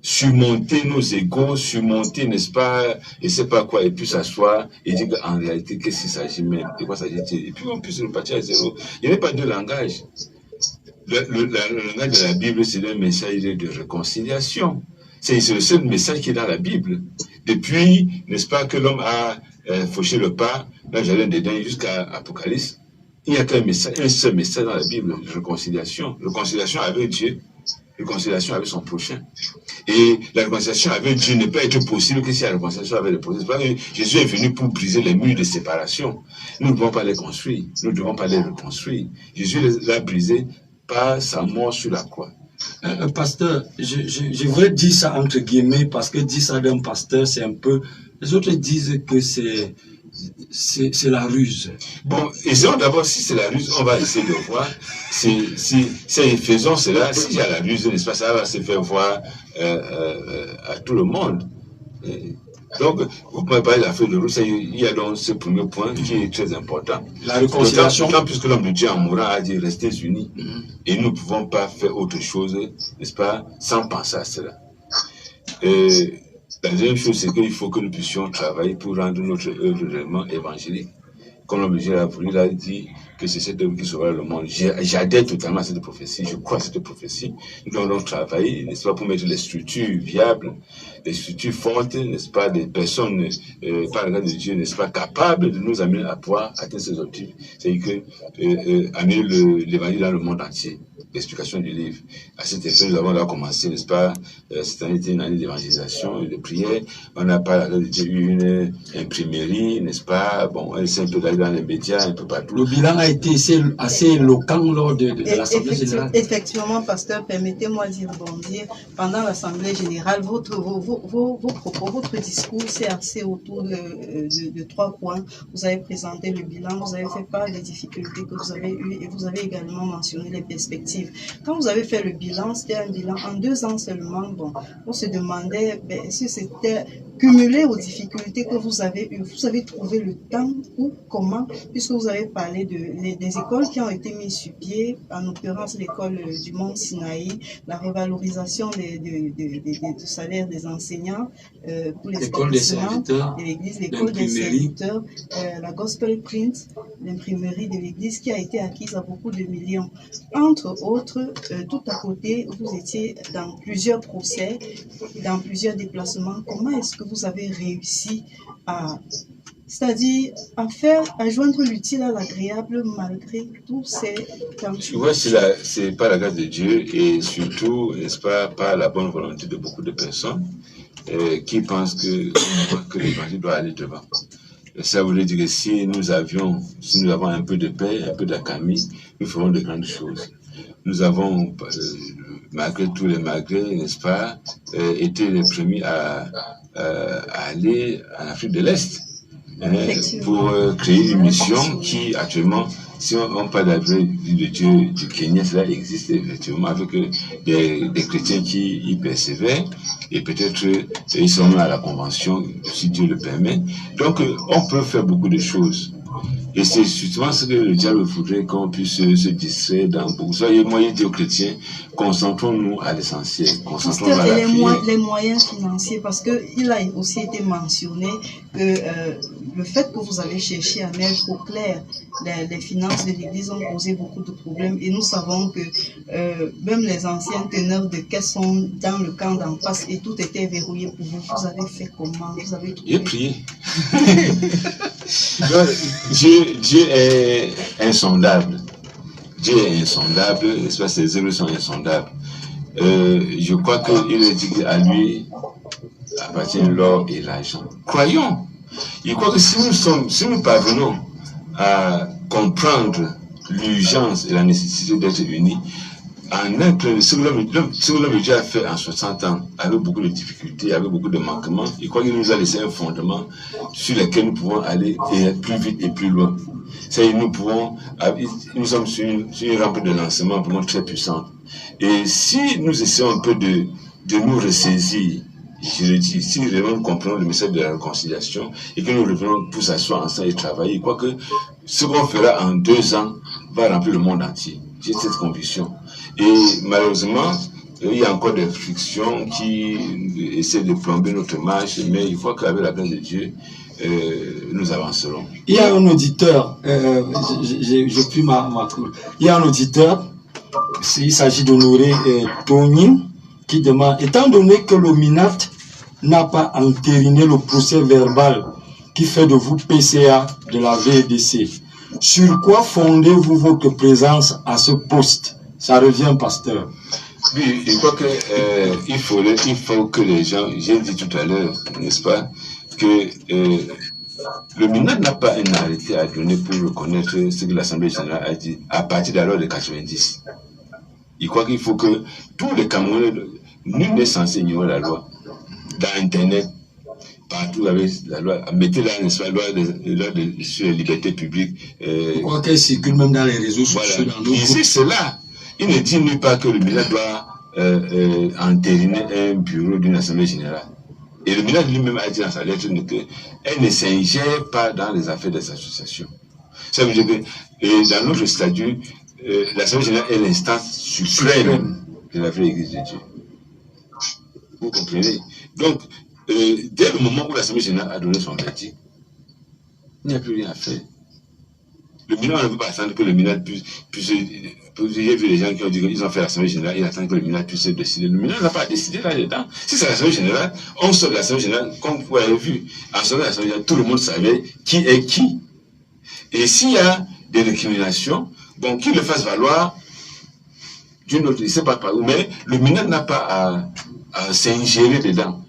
B: surmonter nos égos, surmonter, n'est-ce pas, et c'est pas quoi, et puis s'asseoir et dire qu'en réalité, qu'est-ce qu'il s'agit même, de quoi s'agit-il, et puis on puisse repartir à zéro. Il n'y a pas de langage. Le langage de la Bible, c'est le message de réconciliation. C'est le seul message qui est dans la Bible. Depuis, n'est-ce pas, que l'homme a fauché le pas dans le jardin d'Éden jusqu'à Apocalypse, il n'y a qu'un message, un seul message dans la Bible, réconciliation. Réconciliation avec Dieu, réconciliation avec son prochain. Et la réconciliation avec Dieu ne peut être possible que si la réconciliation avec le prochain. Parce que Jésus est venu pour briser les murs de séparation. Nous ne devons pas les construire, nous ne devons pas les reconstruire. Jésus les a brisés par sa mort sur la croix.
A: Pasteur, je voudrais dire ça entre guillemets parce que dire ça d'un pasteur, c'est un peu... Les autres disent que c'est c'est la ruse.
B: Bon, essayons d'abord, si c'est la ruse, on va essayer de voir si faisons cela, s'il y a la ruse, n'est-ce pas, ça va se faire voir à tout le monde. Donc, vous pouvez parler de la feuille de route, il y a donc ce premier point qui est très important.
A: La réconciliation.
B: D'autant plus que l'homme de Dieu en mourant a dit restez unis. Et nous ne pouvons pas faire autre chose, n'est-ce pas, sans penser à cela. La deuxième chose, c'est qu'il faut que nous puissions travailler pour rendre notre œuvre réellement évangélique. Comme l'homme de Dieu a dit que c'est cette œuvre qui sauvera le monde. J'adhère totalement à cette prophétie, je crois à cette prophétie. Nous devons donc travailler, n'est-ce pas, pour mettre les structures viables, des structures fortes, n'est-ce pas, des personnes, par la grâce de Dieu, n'est-ce pas, capables de nous amener à pouvoir atteindre ces objectifs. C'est-à-dire que amener l'évangile dans le monde entier. L'explication du livre. À cet effet, nous avons là commencé, n'est-ce pas, cette année était une année d'évangélisation et de prière. On n'a pas, la grâce de Dieu, eu une imprimerie, n'est-ce pas, bon, elle s'est un peu d'aller dans les médias, un peu partout.
A: Le bilan a été assez éloquent lors de l'Assemblée générale.
C: Effectivement, pasteur, permettez-moi d'y rebondir. Pendant l'Assemblée générale, vos propos, votre discours s'est axé autour de 3 points. Vous avez présenté le bilan, vous avez fait part des difficultés que vous avez eues et vous avez également mentionné les perspectives. Quand vous avez fait le bilan, c'était un bilan en 2 ans seulement. Bon, on se demandait si c'était cumulé aux difficultés que vous avez eues. Vous avez trouvé le temps ou comment, puisque vous avez parlé des écoles qui ont été mises sur pied, en l'occurrence l'école du Mont Sinaï, la revalorisation du salaire des enseignants pour les établissements de l'Église, l'école des serviteurs, la Gospel Print, l'imprimerie de l'Église qui a été acquise à beaucoup de millions. Entre autres, tout à côté, vous étiez dans plusieurs procès, dans plusieurs déplacements. Comment est-ce que vous avez réussi c'est-à-dire à joindre l'utile à l'agréable malgré tous ces temps?
B: Tu vois, c'est pas la grâce de Dieu et surtout, n'est-ce pas, par la bonne volonté de beaucoup de personnes qui pensent que l'évangile doit aller devant. Ça voulait dire que si nous avons un peu de paix, un peu d'accalmie, nous ferons de grandes choses. Nous avons, malgré tous les malgrés, n'est-ce pas, été les premiers à aller en Afrique de l'Est pour créer une mission qui, actuellement, si on parle de la vie de Dieu du Kenya, cela existe effectivement avec des chrétiens qui y persévèrent et peut-être ils seront à la convention si Dieu le permet. Donc, on peut faire beaucoup de choses. Et c'est justement ce que le diable voudrait qu'on puisse se distraire dans beaucoup. Soyez moyens aux chrétiens, concentrons-nous à l'essentiel. Concentrons-nous à la prière.
C: Les moyens financiers, parce qu'il a aussi été mentionné que le fait que vous avez cherché à mettre au clair les finances de l'Église ont posé beaucoup de problèmes. Et nous savons que même les anciens teneurs de caisse sont dans le camp d'en face et tout était verrouillé pour vous. Vous avez fait comment? Vous avez trouvé...
B: J'ai prié. Dieu est insondable. Dieu est insondable, ses œuvres sont insondables. Je crois qu'il est dit qu'à lui appartient l'or et l'argent. Croyons. Je crois que si nous parvenons à comprendre l'urgence et la nécessité d'être unis, ce que l'homme de Dieu a fait en 60 ans, avec beaucoup de difficultés, avec beaucoup de manquements, je crois qu'il nous a laissé un fondement sur lequel nous pouvons aller plus vite et plus loin. Nous sommes sur une rampe de lancement vraiment très puissante. Et si nous essayons un peu de nous ressaisir, je le dis, si nous devons comprendre le message de la réconciliation et que nous revenons tous asseoir ensemble et travailler, je crois que ce qu'on fera en 2 ans va remplir le monde entier. J'ai cette conviction. Et malheureusement, il y a encore des frictions qui essaient de plomber notre marche, mais il faut qu'avec la grâce de Dieu, nous avancerons.
A: Il y a un auditeur, j'ai pris ma cour. Il y a un auditeur, il s'agit d'Honoré Tony, qui demande, étant donné que le MINAT n'a pas entériné le procès verbal qui fait de vous PCA de la VDC, sur quoi fondez-vous votre présence à ce poste? Ça revient, pasteur.
B: Oui, je crois que il faut que les gens, j'ai dit tout à l'heure, n'est-ce pas, que le MINAT n'a pas un arrêté à donner pour reconnaître ce que l'Assemblée générale a dit à partir de l'heure de 90. Je crois qu'il faut que tous les Camerounais, nul n'est censé ignorer la loi. Dans Internet, partout avec la loi, mettez là, n'est-ce pas, la loi sur les libertés publiques.
A: Je crois qu'elle circule même dans les réseaux sociaux.
B: Voilà. Ici, c'est là. Il ne dit nulle part que le ministre doit entériner un bureau d'une assemblée générale. Et le ministre lui-même a dit dans sa lettre qu'elle ne s'ingère pas dans les affaires des associations. Ça veut dire que dans notre statut, l'assemblée générale est l'instance suprême de la vraie Église de Dieu. Vous comprenez? Donc, dès le moment où l'assemblée générale a donné son verdict, il n'y a plus rien à faire. Le mineur ne veut pas attendre que le mineur puisse j'ai vu les gens qui ont dit qu'ils ont fait l'assemblée générale, ils attendent que le mineur puisse décider. Le mineur n'a pas décidé là-dedans. Si c'est l'assemblée générale, on sort de l'assemblée générale, comme vous avez vu, en sortant de l'assemblée générale, tout le monde savait qui est qui. Et s'il y a des récriminations, bon, qu'il le fasse valoir d'une autre, il ne sait pas par où, mais le mineur n'a pas à s'ingérer dedans.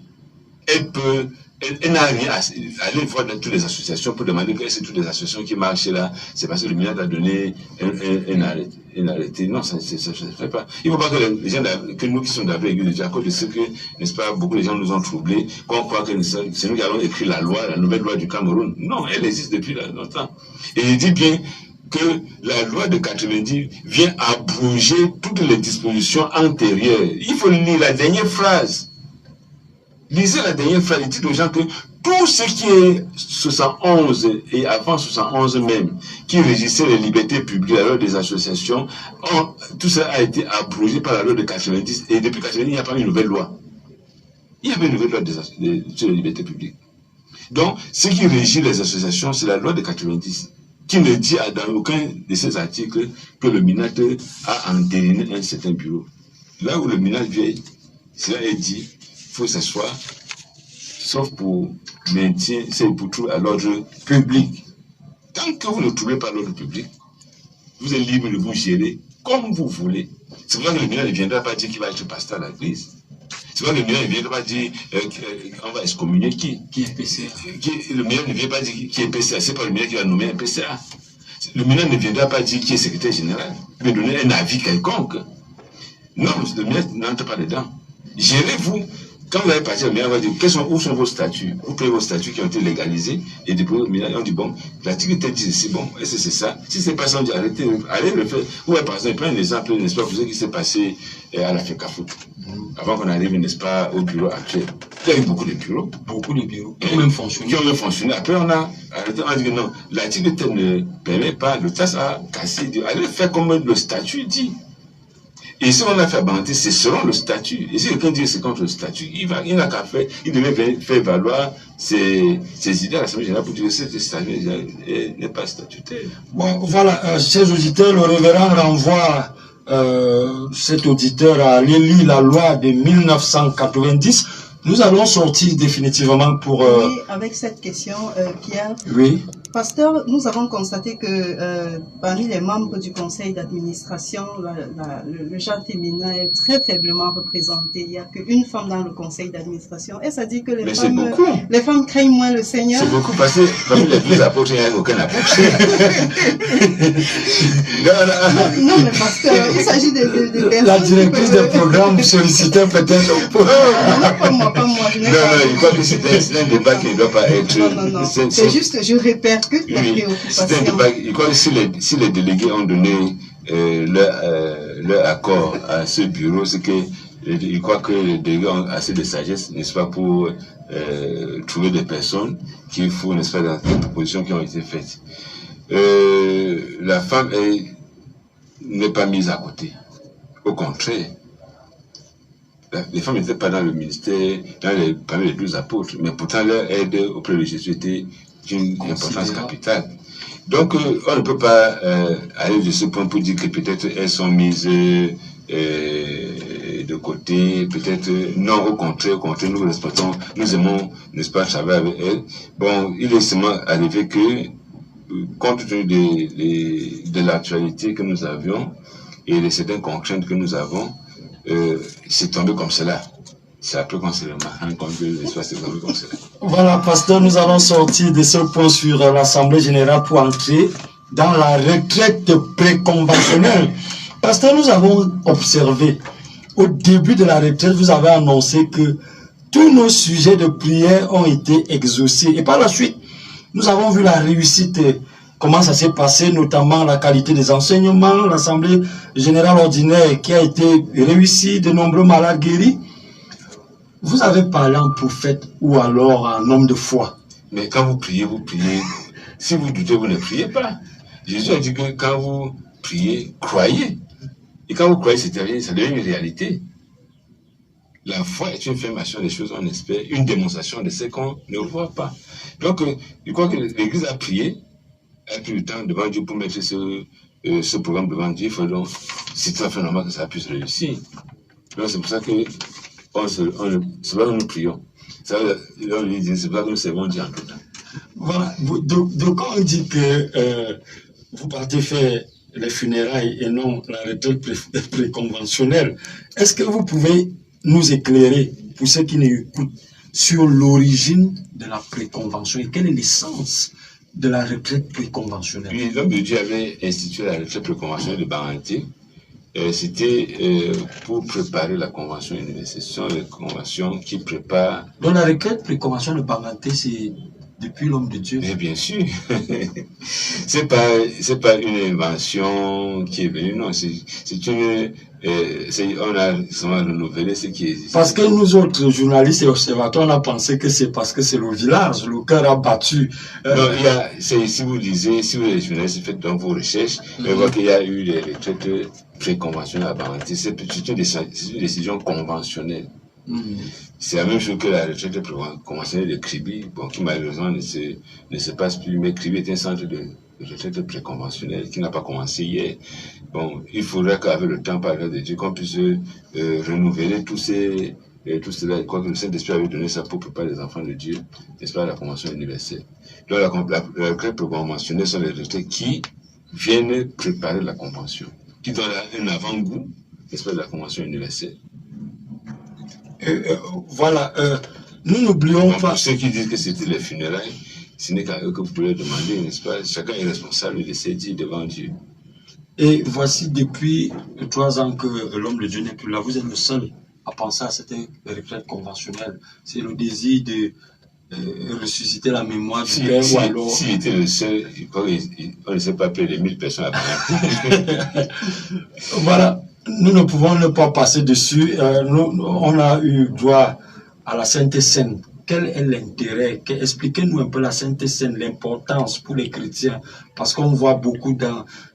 B: Elle n'a rien à aller voir dans toutes les associations pour demander que c'est toutes les associations qui marchent là, c'est parce que le ministre a donné un arrêté. Non, ça ne se fait pas. Il ne faut pas que les gens, que nous qui sommes dans l'église, à cause de ce que, n'est-ce pas, beaucoup de gens nous ont troublés, qu'on croit que c'est nous qui avons écrit la loi, la nouvelle loi du Cameroun. Non, elle existe depuis longtemps. Et il dit bien que la loi de 90 vient abroger toutes les dispositions antérieures. Il faut lire la dernière phrase. Lisez la dernière phrase, il dit aux gens que tout ce qui est 71 et avant 71 même, qui régissait les libertés publiques, la loi des associations, tout ça a été abrogé par la loi de 90 et depuis 90, il n'y a pas une nouvelle loi. Il y avait une nouvelle loi sur les libertés publiques. Donc, ce qui régit les associations, c'est la loi de 90, qui ne dit dans aucun de ces articles que le MINAT a entériné un certain bureau. Là où le MINAT vient, cela est dit, il faut s'asseoir, sauf pour maintien, c'est pour trouver à l'ordre public. Tant que vous ne trouvez pas l'ordre public, vous êtes libre de vous gérer comme vous voulez. C'est pour ça que le MINAT ne viendra pas dire qu'il va être pasteur à l'église. C'est pour ça que le MINAT ne viendra pas dire qu'on va excommunier qui est PCA. Le MINAT ne vient pas dire qui est PCA. C'est pas le MINAT qui va nommer un PCA. Le MINAT ne viendra pas dire qui est secrétaire général. Il va donner un avis quelconque. Non, le MINAT n'entre pas dedans. Gérez-vous. Quand vous allez partir, le MINAT va dire où sont vos statuts. Vous prenez vos statuts qui ont été légalisés et déposez au MINAT. On dit bon, l'article tel dit ceci, bon, est-ce que c'est ça? Si c'est pas ça, on dit arrêtez, allez le faire. Ouais, par exemple, prenez un exemple, n'est-ce pas, pour ce qui s'est passé à la FECAFOOT. Avant qu'on arrive, n'est-ce pas, au bureau actuel. Il y a eu beaucoup de bureaux. Beaucoup de bureaux. Qui ont même fonctionné. Après, on a arrêté, on a dit que non, l'article tel ne permet pas, le TAS a cassé, allez faire comme le statut dit. Et si on a fait abandonner, c'est selon le statut. Et si quelqu'un dit que c'est contre le statut, il n'a qu'à faire, il devait faire valoir ses idées à l'Assemblée générale pour dire que ce statut n'est pas statutaire.
A: Bon, voilà, chers auditeurs, le révérend renvoie cet auditeur à aller lire la loi de 1990. Nous allons sortir définitivement pour...
C: Oui, avec cette question, Pierre.
A: Oui.
C: Pasteur, nous avons constaté que parmi les membres du conseil d'administration, le genre féminin est très faiblement représenté. Il n'y a qu'une femme dans le conseil d'administration. Et ça dit que les femmes craignent moins le Seigneur.
B: C'est beaucoup parce que parmi les 12 apôtres, il n'y a aucun apôtre.
C: Non, mais pasteur, il s'agit de personnes...
A: La directrice des programmes sollicitait peut-être...
C: Pas moi.
B: Non, il croit que c'est un débat qui ne doit pas être...
C: Non. C'est juste, je répercute la préoccupation.
B: C'est un débat, il croit que si les délégués ont donné leur accord à ce bureau, c'est que il croit que les délégués ont assez de sagesse, n'est-ce pas, pour trouver des personnes qu'il faut, n'est-ce pas, dans les propositions qui ont été faites. La femme n'est pas mise à côté. Au contraire. Les femmes n'étaient pas dans le ministère, parmi les 12 apôtres, mais pourtant leur aide auprès de Jésus était d'une importance capitale. Donc, on ne peut pas aller de ce point pour dire que peut-être elles sont mises de côté, peut-être non, au contraire, nous respectons, nous aimons, n'est-ce pas, travailler avec elles. Bon, il est seulement arrivé que, compte tenu de l'actualité que nous avions et de certaines contraintes que nous avons, c'est tombé comme cela. C'est après qu'on se remarque comme c'est tombé comme cela.
A: Voilà, pasteur, nous allons sortir de ce point sur l'Assemblée générale pour entrer dans la retraite préconventionnelle. Pasteur, nous avons observé, au début de la retraite, vous avez annoncé que tous nos sujets de prière ont été exaucés. Et par la suite, nous avons vu la réussite, comment ça s'est passé, notamment la qualité des enseignements, l'Assemblée générale ordinaire qui a été réussie, de nombreux malades guéris. Vous avez parlé en prophète ou alors en homme de foi.
B: Mais quand vous priez, vous priez. Si vous doutez, vous ne priez pas. Jésus a dit que quand vous priez, croyez. Et quand vous croyez, ça devient une réalité. La foi est une affirmation des choses qu'on espère, une démonstration de ce qu'on ne voit pas. Donc, je crois que l'Église a prié, a pris le temps devant Dieu pour mettre ce programme devant Dieu. Il faut donc, c'est tout à fait normal que ça puisse réussir. Donc, c'est pour ça que c'est pour ça que nous prions. C'est pour ça que nous servons Dieu en tout temps.
A: Voilà. Donc, on dit que vous partez faire les funérailles et non la retraite préconventionnelle. Est-ce que vous pouvez nous éclairer, pour ceux qui nous écoutent, sur l'origine de la préconvention et quel est l'essence de la retraite préconventionnelle?
B: Oui, l'homme de Dieu avait institué la retraite préconventionnelle de Baranté. C'était pour préparer la convention universelle. Ce sont les conventions qui préparent.
A: Donc la retraite préconventionnelle de Baranté, c'est depuis l'homme de Dieu.
B: Mais bien sûr. c'est pas une invention qui est venue, non. On a seulement renouvelé ce qui existe.
A: Parce que nous autres journalistes et observateurs, on a pensé que c'est parce que c'est le village, le cœur a battu.
B: Non, si vous lisez, si vous êtes journaliste, faites donc vos recherches, vous voyez qu'il y a eu des retraites préconventionnelles à Baranté. C'est une décision conventionnelle. C'est la même chose que la retraite conventionnelle de Kribi, bon, qui malheureusement ne se passe plus, mais Kribi est un centre de retraite préconventionnelle qui n'a pas commencé hier. Bon, il faudrait qu'avec le temps, par la grâce de Dieu, qu'on puisse renouveler tout cela. Je crois que le Saint-Esprit avait donné ça pour préparer les enfants de Dieu, n'est-ce pas, la convention universelle. Donc la retraite préconventionnelle sont les retraites qui viennent préparer la convention, qui donnent un avant-goût, n'est-ce pas, de la convention universelle.
A: Voilà, nous n'oublions pas.
B: Pour ceux qui disent que c'était les funérailles, ce n'est qu'à eux que vous pouvez demander, n'est-ce pas? Chacun est responsable de ses dits devant Dieu.
A: Et voici depuis 3 ans que l'homme de Dieu n'est plus là. Vous êtes le seul à penser à cette retraite conventionnelle. C'est le désir de ressusciter la mémoire du père ou alors.
B: S'il était le seul, on ne sait pas appeler les 1000 personnes à parler.
A: Voilà. Nous ne pouvons ne pas passer dessus. On a eu droit à la Sainte Seine. Quel est l'intérêt? Expliquez-nous un peu la Sainte Seine, l'importance pour les chrétiens, parce qu'on voit beaucoup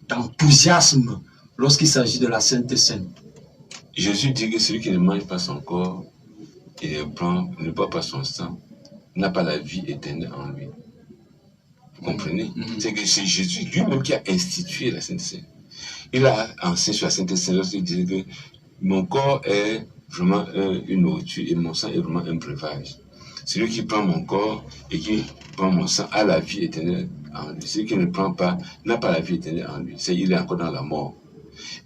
A: d'enthousiasme lorsqu'il s'agit de la Sainte Seine.
B: Jésus dit que celui qui ne mange pas son corps et ne boit pas son sang n'a pas la vie éternelle en lui. Vous comprenez? C'est que c'est Jésus lui-même qui a institué la Sainte Seine. Il a enseigné sur la Sainte Seine lorsqu'il disait que mon corps est vraiment une nourriture et mon sang est vraiment un breuvage. Celui qui prend mon corps et qui prend mon sang a la vie éternelle en lui. Celui qui ne prend pas n'a pas la vie éternelle en lui. Il est encore dans la mort.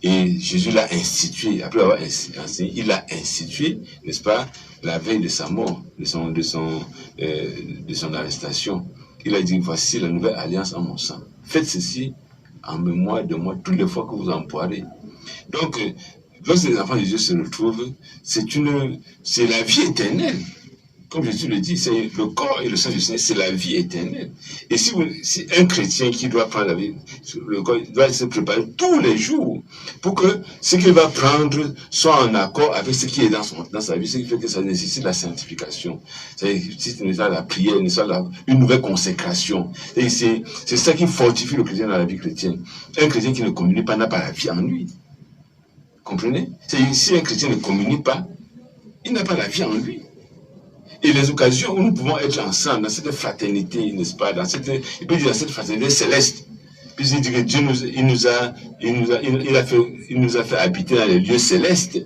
B: Et Jésus l'a institué, après avoir enseigné, il l'a institué, n'est-ce pas, la veille de sa mort, de son arrestation. Il a dit, voici la nouvelle alliance en mon sang. Faites ceci en mémoire de moi toutes les fois que vous en boirez. Donc, lorsque les enfants de Dieu se retrouvent, c'est la vie éternelle. Comme Jésus le dit, c'est le corps et le sang du Seigneur, c'est la vie éternelle. Et si un chrétien qui doit prendre la vie, le corps doit se préparer tous les jours pour que ce qu'il va prendre soit en accord avec ce qui est dans sa vie, ce qui fait que ça nécessite la sanctification. Ça nécessite la prière, une nouvelle consécration. Et c'est ça qui fortifie le chrétien dans la vie chrétienne. Un chrétien qui ne communie pas n'a pas la vie en lui. Comprenez? Si un chrétien ne communie pas, il n'a pas la vie en lui. Et les occasions où nous pouvons être ensemble, dans cette fraternité, n'est-ce pas, dans cette fraternité céleste. Puis il dit que Dieu nous a fait habiter dans les lieux célestes.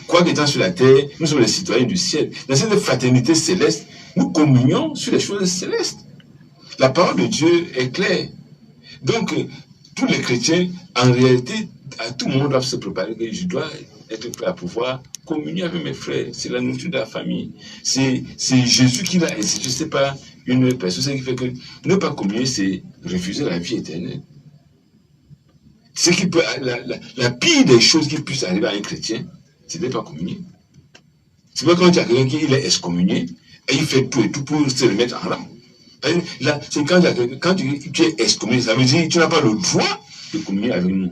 B: Quoi qu'étant sur la terre, nous sommes les citoyens du ciel. Dans cette fraternité céleste, nous communions sur les choses célestes. La parole de Dieu est claire. Donc, tous les chrétiens, en réalité, à tout moment doivent se préparer que je dois être prêt à pouvoir communier avec mes frères. C'est la nourriture de la famille. C'est Jésus qui l'a institué. Ce n'est pas une personne. Ce qui fait que ne pas communier, c'est refuser la vie éternelle. Ce qui peut, la pire des choses qui puissent arriver à un chrétien, c'est de ne pas communier. C'est pas quand il y a quelqu'un qui est excommunié, et il fait tout et tout pour se le mettre en rang. Là, c'est quand tu es excommunié, ça veut dire que tu n'as pas le droit de communier avec nous.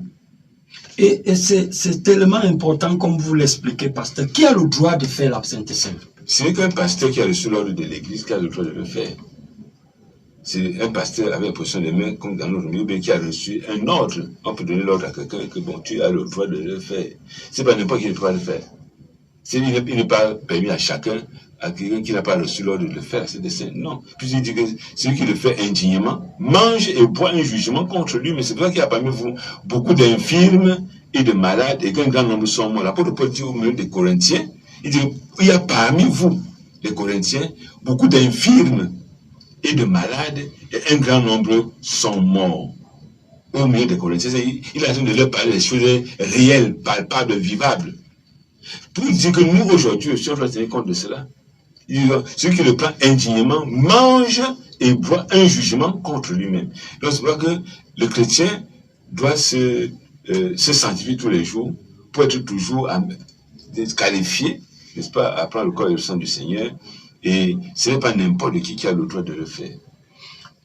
A: Et c'est tellement important comme vous l'expliquez, pasteur. Qui a le droit de faire l'absinthe simple?
B: Ce n'est qu'un pasteur qui a reçu l'ordre de l'église qui a le droit de le faire. C'est un pasteur avec position des mains, comme dans notre milieu, qui a reçu un ordre. On peut donner l'ordre à quelqu'un que bon, tu as le droit de le faire. C'est pas n'importe qui a le droit de le faire. Il n'est pas permis à chacun, à quelqu'un qui n'a pas reçu l'ordre de le faire, c'est des saints. Non. Puis il dit que celui qui le fait indignement mange et boit un jugement contre lui. Mais c'est pour ça qu'il y a parmi vous beaucoup d'infirmes et de malades et qu'un grand nombre sont morts. L'apôtre Paul dit au milieu des Corinthiens, il dit il y a parmi vous, les Corinthiens, beaucoup d'infirmes et de malades et un grand nombre sont morts. Au milieu des Corinthiens, il a besoin de leur parler des choses réelles, palpables, vivables. Pour dire que nous, aujourd'hui, aussi, on doit tenir compte de cela. Celui qui le prend indignement mange et boit un jugement contre lui-même. Donc, c'est pour ça que le chrétien doit se sanctifier tous les jours pour être toujours qualifié, n'est-ce pas, à prendre le corps et le sang du Seigneur. Et ce n'est pas n'importe qui a le droit de le faire.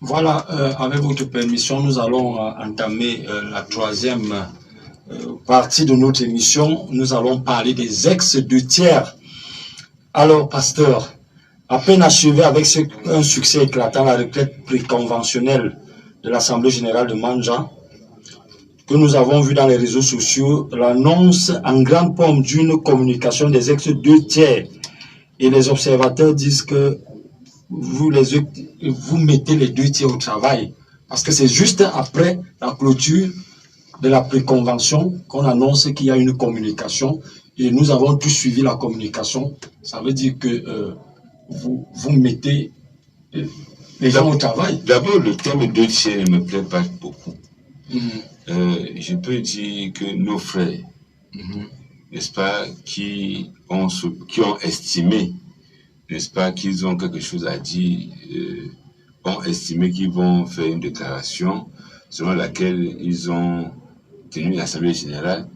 A: Voilà, avec votre permission, nous allons entamer la troisième partie de notre émission. Nous allons parler des ex-deux tiers. Alors, pasteur, à peine achevé avec un succès éclatant, la retraite préconventionnelle de l'Assemblée générale de Manja, que nous avons vu dans les réseaux sociaux, l'annonce en grande pompe d'une communication des ex-deux tiers. Et les observateurs disent que vous mettez les deux tiers au travail. Parce que c'est juste après la clôture de la préconvention qu'on annonce qu'il y a une communication. Et nous avons tous suivi la communication. Ça veut dire que vous mettez les gens au travail.
B: D'abord, le terme deux tiers ne me plaît pas beaucoup. Je peux dire que nos frères, n'est-ce pas, qui ont estimé, n'est-ce pas, qu'ils ont quelque chose à dire, ont estimé qu'ils vont faire une déclaration selon laquelle ils ont tenu une assemblée générale.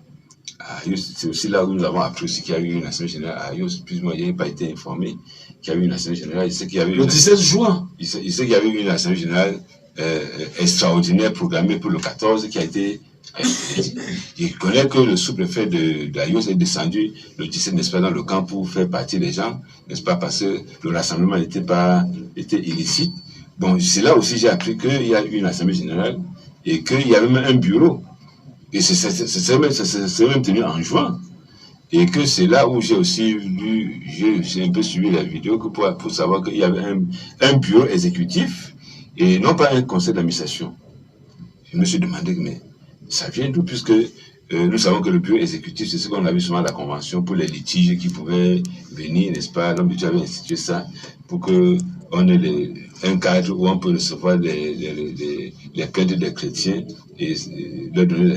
B: C'est aussi là où nous avons appris aussi qu'il y a eu une assemblée générale à Ayos. Puis moi, je n'ai pas été informé qu'il y a eu une assemblée générale.
A: Le 17 juin.
B: Il sait qu'il y avait eu une assemblée générale extraordinaire programmée pour le 14 qui a été. Je connais que le sous-préfet d'Ayos est descendu le 17, n'est-ce pas, dans le camp pour faire partir les gens, n'est-ce pas, parce que le rassemblement était illicite. Bon, c'est là aussi j'ai appris qu'il y a eu une assemblée générale et qu'il y avait même un bureau. Et c'est même tenu en juin. Et que c'est là où j'ai aussi lu, j'ai un peu suivi la vidéo pour savoir qu'il y avait un bureau exécutif et non pas un conseil d'administration. Je me suis demandé, mais ça vient d'où, puisque nous savons que le bureau exécutif, c'est ce qu'on a vu souvent à la convention pour les litiges qui pouvaient venir, n'est-ce pas? Donc, tu avais institué ça pour qu'on ait un cadre où on peut recevoir les plaintes des chrétiens et leur donner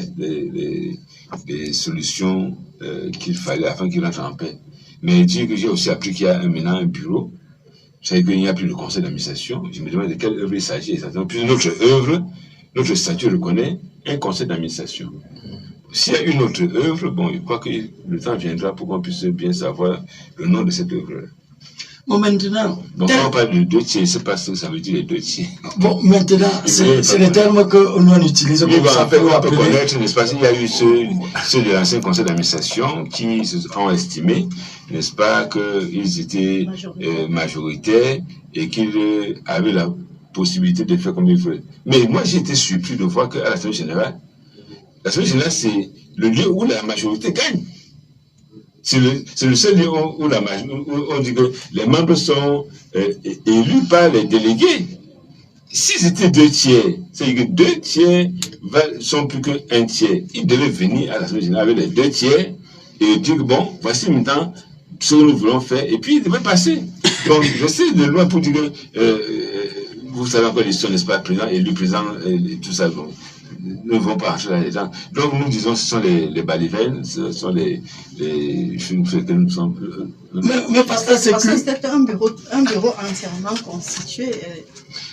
B: les solutions qu'il fallait afin qu'ils rentrent en paix. Mais dire que j'ai aussi appris qu'il y a maintenant un bureau, c'est qu'il n'y a plus de conseil d'administration. Je me demande de quelle œuvre il s'agit exactement. Puis notre œuvre, notre statut reconnaît un conseil d'administration. S'il y a une autre œuvre, bon, je crois que le temps viendra pour qu'on puisse bien savoir le nom de cette œuvre.
A: Bon, maintenant...
B: Donc, quand on parle de deux tiers, c'est pas ce que ça veut dire, les deux tiers.
A: Bon, maintenant, c'est les termes que nous on utilise pour ça.
B: En fait, on peut connaître, n'est-ce pas, il y a eu ceux de l'ancien conseil d'administration qui ont estimé, n'est-ce pas, qu'ils étaient majoritaires et qu'ils avaient la possibilité de faire comme ils voulaient. Mais moi, j'ai été surpris de voir qu'à l'Assemblée générale, c'est le lieu où la majorité gagne. C'est le seul lieu où on dit que les membres sont élus par les délégués. Si c'était deux tiers, c'est-à-dire que deux tiers sont plus qu'un tiers. Ils devaient venir à l'Assemblée générale avec les deux tiers et dire que bon, voici maintenant ce que nous voulons faire, et puis ils devaient passer. Donc, je sais de loin pour dire que vous savez encore l'histoire, n'est-ce pas, président, élu président, et tout ça. Bon, ne vont pas entrer là-dedans. Donc nous disons ce sont les balivernes, ce sont les les choses que nous sommes.
A: Mais pasteur, c'est
C: Parce que
A: que...
C: c'est un bureau entièrement constitué.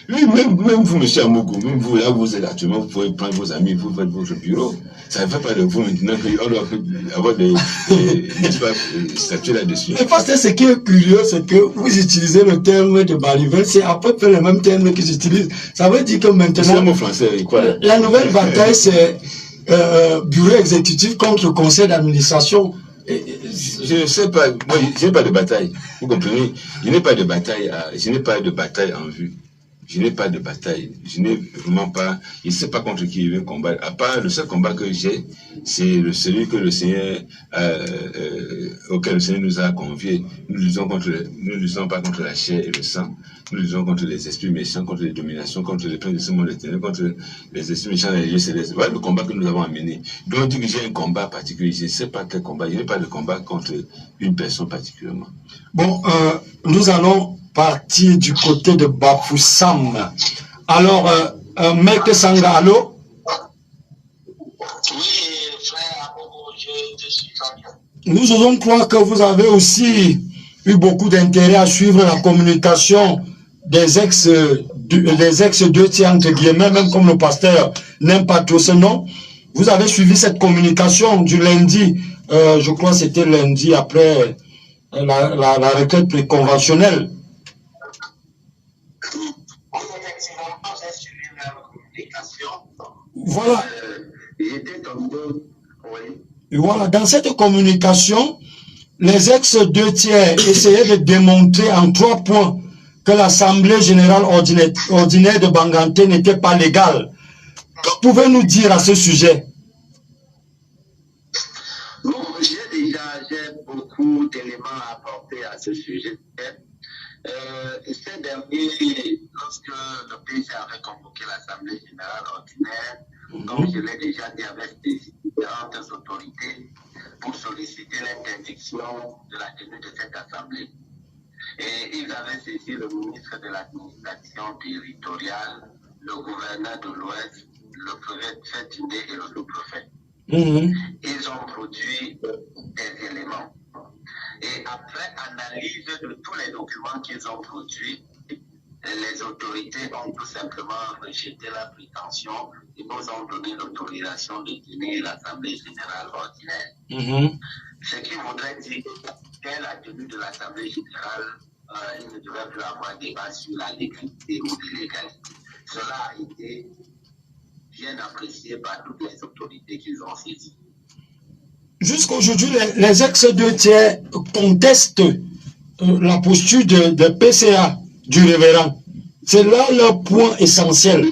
B: Oui, même vous, M. Amougou, même vous, là où vous êtes actuellement, vous pouvez prendre vos amis, vous faites votre bureau. Ça ne fait pas de vous maintenant qu'on doit avoir des statuts là-dessus.
A: Mais pasteur, ce qui est curieux, c'est que vous utilisez le terme de Balivel, c'est à peu près le même terme que j'utilise. Ça veut dire que
B: C'est
A: maintenant,
B: un mot français, quoi.
A: la nouvelle bataille, c'est bureau exécutif contre conseil d'administration.
B: Je ne sais pas, moi, je n'ai pas de bataille. Vous comprenez? Je n'ai pas de bataille en vue. Je n'ai pas de bataille. Je n'ai vraiment pas, je ne sais pas contre qui je vais combattre. À part le seul combat que j'ai, c'est celui que le Seigneur, auquel le Seigneur nous a conviés. Nous ne luttons pas contre la chair et le sang. Nous luttons contre les esprits méchants, contre les dominations, contre les princes de ce monde éternel, contre les esprits méchants dans les lieux célestes. Voilà le combat que nous avons amené. Donc, que j'ai un combat particulier. Je ne sais pas quel combat. Je n'ai pas de combat contre une personne particulièrement.
A: Bon, nous allons partir du côté de Bafoussam. Alors, Maître Sangalo.
E: Oui, frère Abobo, je te suis entendu.
A: Nous osons croire que vous avez aussi eu beaucoup d'intérêt à suivre la communication des ex-deux tiers, entre guillemets, même comme le pasteur n'aime pas trop ce nom. Vous avez suivi cette communication du lundi, je crois que c'était lundi après la retraite préconventionnelle.
E: Effectivement, j'ai suivi la communication.
A: Voilà.
E: J'étais tombé, oui.
A: Et voilà, dans cette communication, les ex-deux tiers essayaient de démontrer en 3 points que l'Assemblée générale ordinaire de Banganté n'était pas légale. Que pouvez-vous dire à ce sujet?
E: Bon, j'ai beaucoup d'éléments à apporter à ce sujet. Ces derniers, lorsque le PC avait convoqué l'Assemblée générale ordinaire, comme je l'ai déjà dit avec différentes autorités, pour solliciter l'interdiction de la tenue de cette Assemblée. Et ils avaient saisi le ministre de l'administration territoriale, le gouverneur de l'Ouest, le préfet Tindé et le sous-préfet. Ils ont produit des éléments. Et après analyse de tous les documents qu'ils ont produits, les autorités ont tout simplement rejeté la prétention et nous ont donné l'autorisation de tenir l'Assemblée générale ordinaire. Ce qui voudrait dire qu'à la tenue de l'Assemblée générale, il ne devrait plus avoir débat sur la légalité ou l'illégalité. Cela a été bien apprécié par toutes les autorités qu'ils ont saisies.
A: Jusqu'à aujourd'hui, les ex-deux tiers contestent la posture de PCA du révérend. C'est là le point essentiel.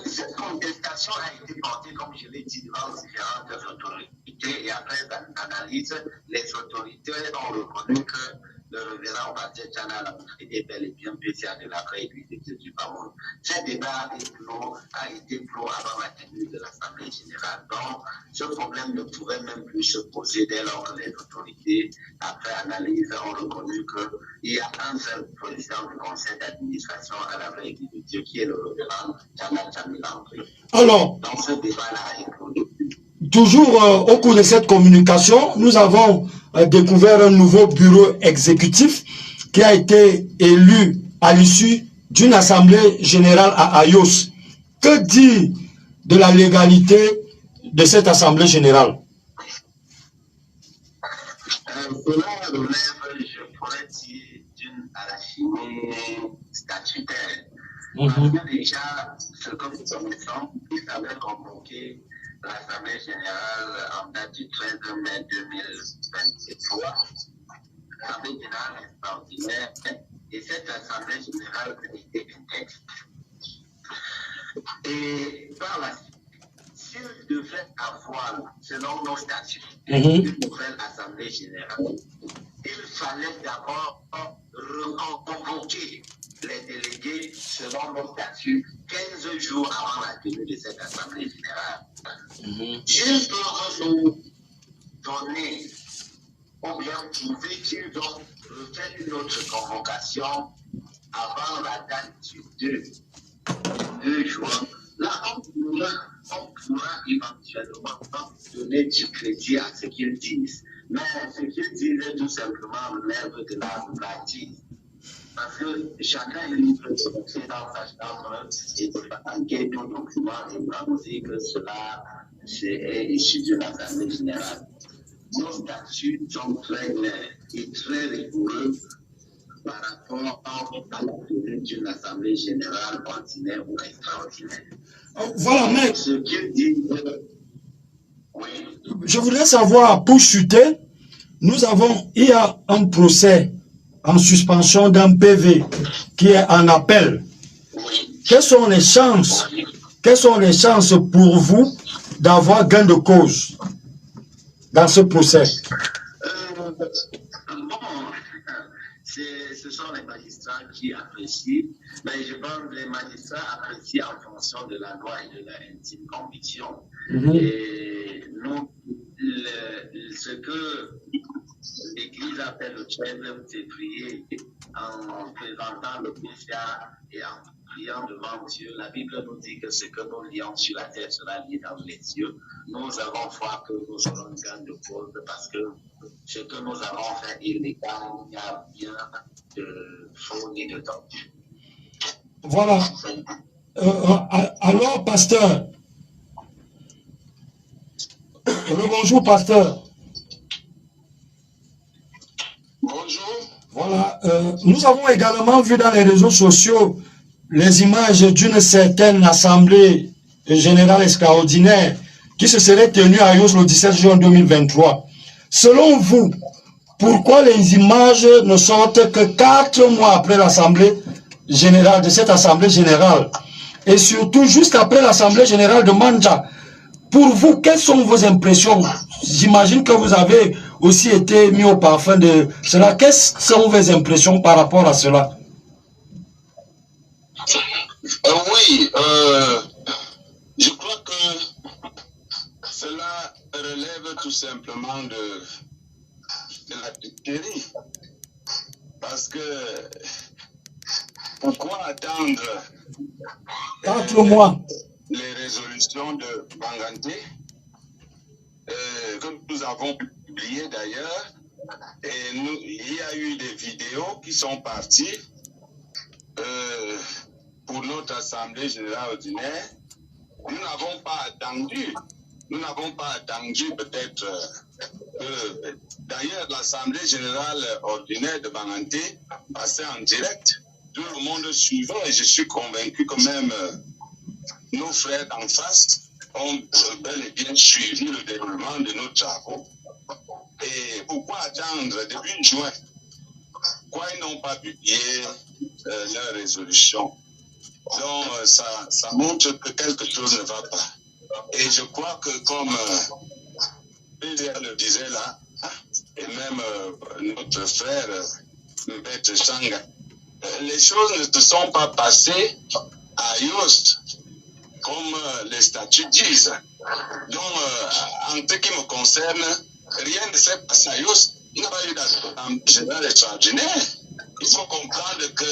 E: Cette contestation a été portée, comme je l'ai dit, devant différentes autorités et après analyse, les autorités ont reconnu que le révérend Pasteur Tchana était bel et bien PCA de la vraie église du Cameroun. Ce débat a été clos avant la tenue de l'Assemblée générale. Donc, ce problème ne pouvait même plus se poser dès lors que les autorités, après analyse, ont reconnu qu'il y a un seul président du conseil d'administration à la vraie église de Dieu qui est le révérend Tchana Tchamilandri.
A: Alors,
E: donc, ce débat-là a éclos.
A: Toujours au cours de cette communication, nous avons découvert un nouveau bureau exécutif qui a été élu à l'issue d'une assemblée générale à Ayos. Que dire de la légalité de cette assemblée générale?
E: Cela relève, je pourrais dire, d'une alchimie statutaire. Parce que déjà, ce que nous connaissons, ils avaient convoqué l'Assemblée générale en date du 13 mai 2023, l'Assemblée générale extraordinaire, et cette Assemblée générale était un texte. Et par la suite, s'il devait avoir, selon nos statuts, une nouvelle Assemblée générale, il fallait d'abord reconvoquer les délégués selon nos statuts 15 jours avant la tenue de cette Assemblée générale. Ils peuvent nous donner ou bien prouver qu'ils ont refait une autre convocation avant la date du 2 juin. Là, on pourra on pourra éventuellement donner du crédit à ce qu'ils disent. Mais ce qu'ils disent est tout simplement l'œuvre de la bâtisse. Parce que chacun est libre de rentrer dans sa chambre et de fabriquer tout document et de dire que cela est issu de l'Assemblée générale. Nos statuts sont très clairs et très rigoureux par rapport à la tenue d'une Assemblée générale ordinaire ou extraordinaire.
A: Voilà, mais
E: Ce qu'ils disent, oui.
A: je voudrais savoir, pour chuter, il y a un procès en suspension d'un PV qui est en appel. Quelles sont les chances pour vous d'avoir gain de cause dans ce procès?
E: Ce sont les magistrats qui apprécient, mais je pense que les magistrats apprécient en fonction de la loi et de leur intime conviction. Et nous, ce que l'Église appelle le 13e février, en présentant le péchard et en priant devant Dieu, la Bible nous dit que ce que nous lions sur la terre sera lié dans les cieux. Nous avons foi que nous aurons gain de cause parce que ce que nous avons fait illégal, il y a bien de faux ni de tortue.
A: Voilà. Alors, pasteur. Bonjour, pasteur.
D: Bonjour.
A: Voilà. Nous avons également vu dans les réseaux sociaux les images d'une certaine assemblée générale extraordinaire qui se serait tenue à Yos le 17 juin 2023. Selon vous, pourquoi les images ne sortent que 4 mois après l'assemblée générale, de cette assemblée générale, et surtout juste après l'assemblée générale de Manja? Pour vous, quelles sont vos impressions? J'imagine que vous avez aussi été mis au parfum de cela. Quelles sont vos impressions par rapport à cela?
D: Oui, je crois que cela relève tout simplement de la tuerie. Parce que pourquoi attendre
A: 4 mois
D: les résolutions de Banganté que nous avons publiées d'ailleurs, et il y a eu des vidéos qui sont parties pour notre Assemblée générale ordinaire. Nous n'avons pas attendu peut-être d'ailleurs l'Assemblée générale ordinaire de Banganté passait en direct. Tout le monde suivait et je suis convaincu que même nos frères d'en face ont bel et bien suivi le déroulement de nos travaux. Et pourquoi attendre début juin? Pourquoi ils n'ont pas publié leur résolution? Donc ça montre que quelque chose ne va pas. Et je crois que comme Pierre le disait là, et même notre frère Mbete Changa, les choses ne se sont pas passées à Yost comme les statuts disent. Donc, en ce qui me concerne, rien ne s'est passé à Yost. Il n'y a pas eu d'assemblée générale extraordinaire. Il faut comprendre que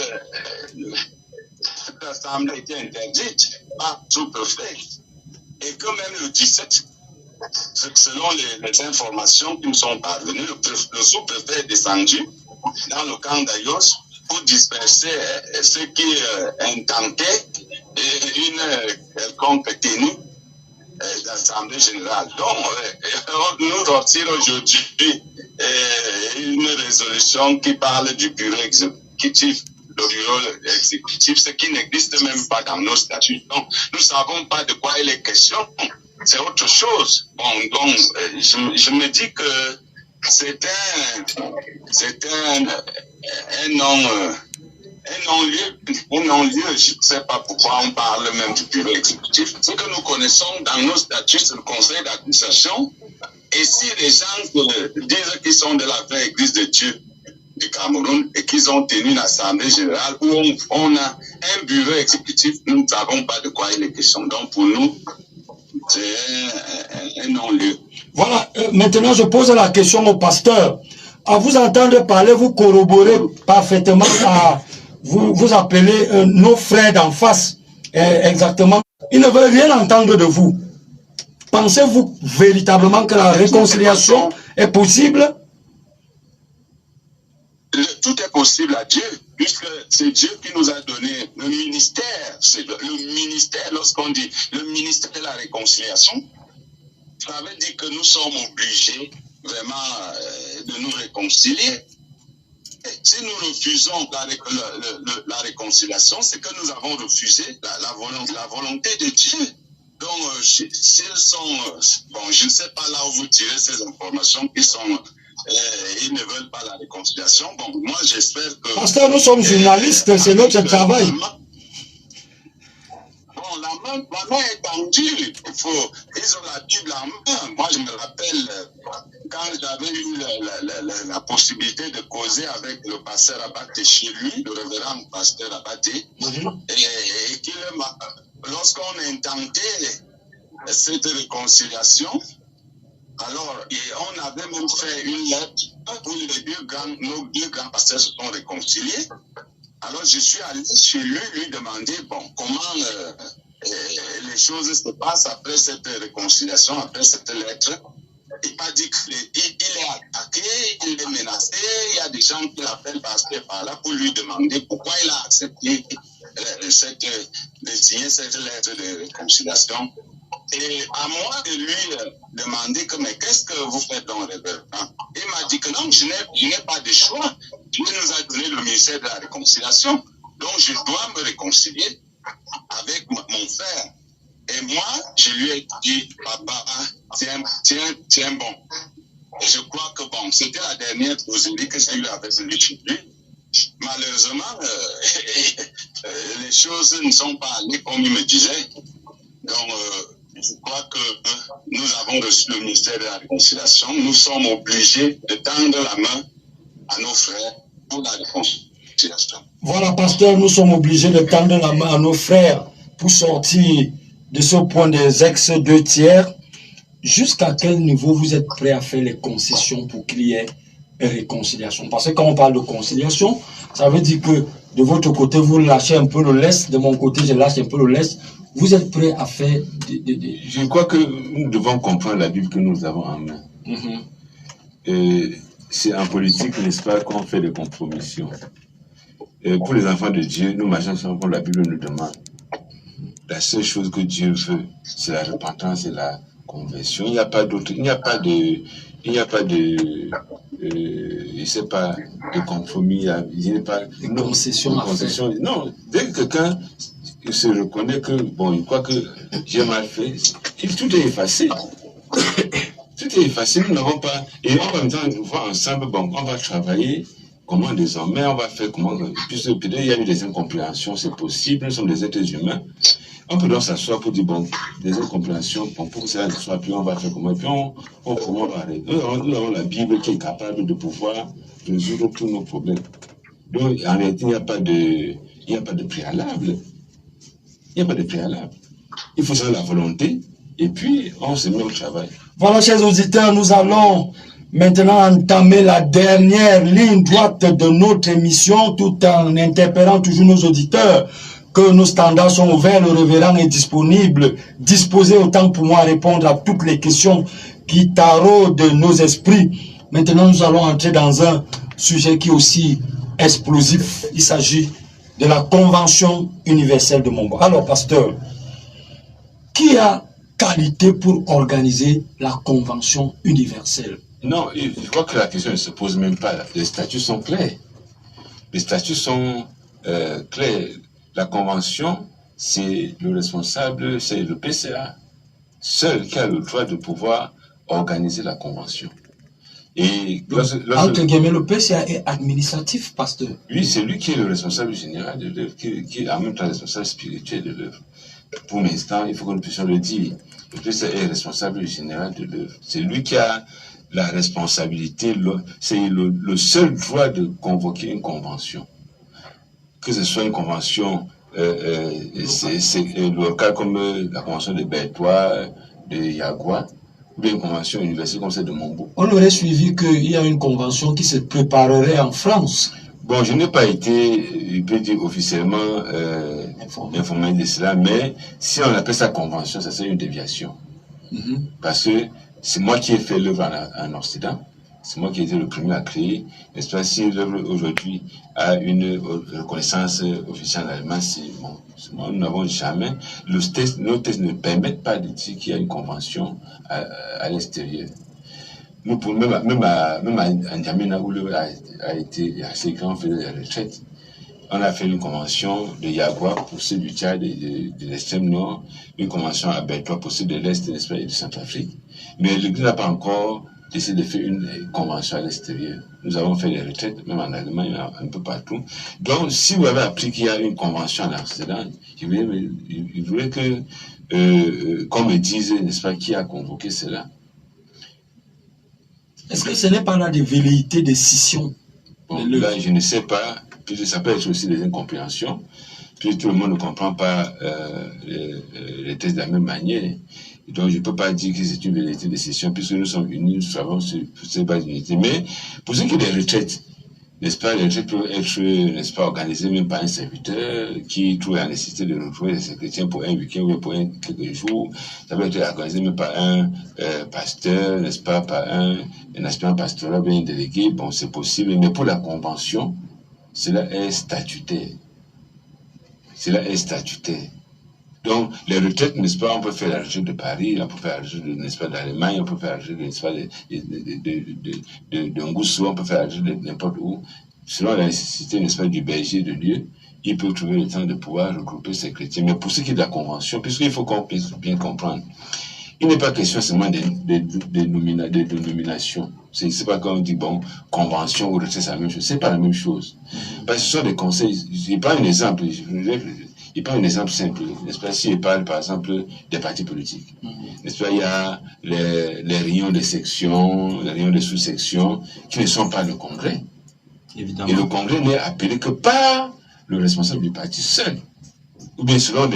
D: l'assemblée était interdite par sous-préfet. Et que même le 17, selon les informations qui nous sont parvenues, le sous-préfet est descendu dans le camp d'Ayos pour disperser ceux qui intentaient une quelconque tenue d'Assemblée générale. Donc, nous sortir aujourd'hui une résolution qui parle du bureau exécutif, le bureau exécutif, ce qui n'existe même pas dans nos statuts. Donc, nous ne savons pas de quoi il est question. C'est autre chose. Bon, donc, je me dis que c'est un non-lieu, je ne sais pas pourquoi on parle même du bureau exécutif. Ce que nous connaissons dans nos statuts, c'est le conseil d'administration. Et si les gens disent qu'ils sont de la vraie Église de Dieu du Cameroun et qu'ils ont tenu une assemblée générale où on a un bureau exécutif, nous ne savons pas de quoi il est question. Donc pour nous, c'est un non-lieu.
A: Voilà, maintenant je pose la question au pasteur. À vous entendre parler, vous corroborez parfaitement à vous appelez nos frères d'en face. Exactement. Ils ne veulent rien entendre de vous. Pensez-vous véritablement que la réconciliation est possible?
D: Tout est possible à Dieu, puisque c'est Dieu qui nous a donné le ministère. C'est le ministère, lorsqu'on dit le ministère de la réconciliation, ça veut dire que nous sommes obligés vraiment de nous réconcilier. Et si nous refusons la réconciliation, c'est que nous avons refusé la volonté de Dieu. Donc, s'ils sont... bon, je ne sais pas là où vous tirez ces informations qui sont... ils ne veulent pas la réconciliation. Bon, moi, j'espère que...
A: Pasteur, nous sommes journalistes, c'est notre travail.
D: Bon, la main est tendue. Ils ont la Bible en main. Moi, je me rappelle quand j'avais eu la possibilité de causer avec le pasteur Abaté chez lui, le révérend pasteur Abaté, et qu'il m'a... Lorsqu'on intentait cette réconciliation, alors on avait même fait une lettre où nos deux grands pasteurs se sont réconciliés. Alors je suis allé chez lui demander comment les choses se passent après cette réconciliation, après cette lettre. Il m'a dit qu'il est attaqué, il est menacé, il y a des gens qui l'appellent pasteur par là pour lui demander pourquoi il a accepté de signer cette lettre de réconciliation. Et à moi de lui demander mais qu'est-ce que vous faites dans le révérend? Il m'a dit que non, je n'ai pas de choix. Dieu nous a donné le ministère de la réconciliation. Donc je dois me réconcilier avec mon frère. Et moi, je lui ai dit, papa, tiens bon. Et je crois que c'était la dernière causerie que j'ai eue avec celui chez lui. Malheureusement, les choses ne sont pas allées comme il me disait. Donc, je crois que nous avons reçu le ministère de la réconciliation. Nous sommes obligés de tendre la main à nos frères pour la réconciliation.
A: Voilà, pasteur, nous sommes obligés de tendre la main à nos frères pour sortir de ce point des ex-deux tiers. Jusqu'à quel niveau vous êtes prêts à faire les concessions pour qu'il y ait réconciliation? Parce que quand on parle de conciliation, ça veut dire que de votre côté, vous lâchez un peu le lest, de mon côté, je lâche un peu le lest. Vous êtes prêts à faire
B: Je crois que nous devons comprendre la Bible que nous avons en main. C'est en politique, n'est-ce pas, qu'on fait des compromissions. Pour les enfants de Dieu, nous marchons selon ce que la Bible nous demande. La seule chose que Dieu veut, c'est la repentance et la conversion. Il n'y a pas d'autre, il n'y a pas de compromis, il n'y a pas
A: de concession.
B: Non, dès que quelqu'un se reconnaît que, il croit que j'ai mal fait, tout est effacé. Tout est effacé, nous n'avons pas, et en même temps, nous voir ensemble, on va travailler, comment désormais, on va faire comment, puisque peut-être il y a eu des incompréhensions, c'est possible, nous sommes des êtres humains. On peut donc s'asseoir pour dire, des incompréhensions, pour que ça ne soit plus, on va faire comment, et puis on va arrêter. Nous avons la Bible qui est capable de pouvoir résoudre tous nos problèmes. Donc, en réalité, il n'y a pas de préalable. Il n'y a pas de préalable. Il faut savoir la volonté, et puis on se met au travail.
A: Voilà, chers auditeurs, nous allons maintenant entamer la dernière ligne droite de notre émission, tout en interpellant toujours nos auditeurs que nos standards sont ouverts, le révérend est disponible, disposé autant pour moi à répondre à toutes les questions qui taraudent nos esprits. Maintenant, nous allons entrer dans un sujet qui est aussi explosif. Il s'agit de la Convention universelle de Montbard. Alors, pasteur, qui a qualité pour organiser la Convention universelle?
B: Non, je crois que la question ne se pose même pas. Les statuts sont clairs. Les statuts sont clairs. La Convention, c'est le responsable, c'est le PCA, seul qui a le droit de pouvoir organiser la Convention. Et
A: entre guillemets, le PCA est administratif, pasteur.
B: Oui, c'est lui qui est le responsable général de l'œuvre, qui est en même temps responsable spirituel de l'œuvre. Pour l'instant, il faut que nous puissions le dire. Le PCA est responsable général de l'œuvre. C'est lui qui a la responsabilité, c'est le seul droit de convoquer une convention. Que ce soit une convention locale comme la convention de Bertois, de Yagua, ou bien une convention universelle comme celle de Mombo.
A: On aurait suivi qu'il y a une convention qui se préparerait en France.
B: Bon, je n'ai pas été, je peux dire officiellement informé de cela, mais si on appelle ça convention, ça serait une déviation. Parce que c'est moi qui ai fait l'œuvre en Occident. C'est moi qui ai été le premier à créer. N'est-ce pas, si l'œuvre aujourd'hui a une reconnaissance officielle en allemand, c'est bon. Nous n'avons jamais. Nos tests ne permettent pas de dire qu'il y a une convention à l'extérieur. Nous, même à N'Djamena, où l'œuvre a été assez grand, on faisait des retraites. On a fait une convention de Yagua pour ceux du Tchad et de l'extrême nord, une convention à Bertois pour ceux de l'Est, n'est-ce pas, et de Centrafrique. Mais l'Église n'a pas encore décidé de faire une convention à l'extérieur. Nous avons fait des retraites, même en Allemagne, un peu partout. Donc, si vous avez appris qu'il y a une convention en Occident, il voudrait que, qu'on me dise, n'est-ce pas, qui a convoqué cela.
A: Est-ce que ce n'est pas là des velléités de scission?
B: Bon, là, je ne sais pas. Puis ça peut être aussi des incompréhensions. Puis tout le monde ne comprend pas les textes de la même manière. Et donc, je ne peux pas dire que c'est une velléité de scission, puisque nous sommes unis, nous travaillons sur ces bases d'unité. Mais pour ce qui est des retraites, n'est-ce pas, les retraites peuvent être, n'est-ce pas, organisées même par un serviteur qui trouve la nécessité de retrouver ses chrétiens pour un week-end ou pour quelques jours. Ça peut être organisé même par un pasteur, n'est-ce pas, par un aspirant pastoral bien délégué. Bon, c'est possible, mais pour la convention, cela est statutaire. Cela est statutaire. Donc, les retraites, n'est-ce pas, on peut faire la retraite de Paris, on peut faire la retraite, n'est-ce pas, d'Allemagne, on peut faire la retraite, n'est-ce pas, de Ngoussou, on peut faire la retraite de n'importe où. Selon la nécessité, n'est-ce pas, du berger de Dieu, il peut trouver le temps de pouvoir regrouper ses chrétiens. Mais pour ce qui est de la convention, puisqu'il faut qu'on puisse bien comprendre, il n'est pas question seulement de nomination. C'est pas comme on dit, bon, convention ou retraite, c'est la même chose. C'est pas la même chose. Parce que ce sont des conseils. Je prends un exemple. Il prend un exemple simple, n'est-ce pas, s'il parle par exemple des partis politiques, n'est-ce pas, il y a les réunions de section, les réunions de sous-section qui ne sont pas le congrès. Évidemment. Et le congrès n'est appelé que par le responsable du parti seul, ou bien selon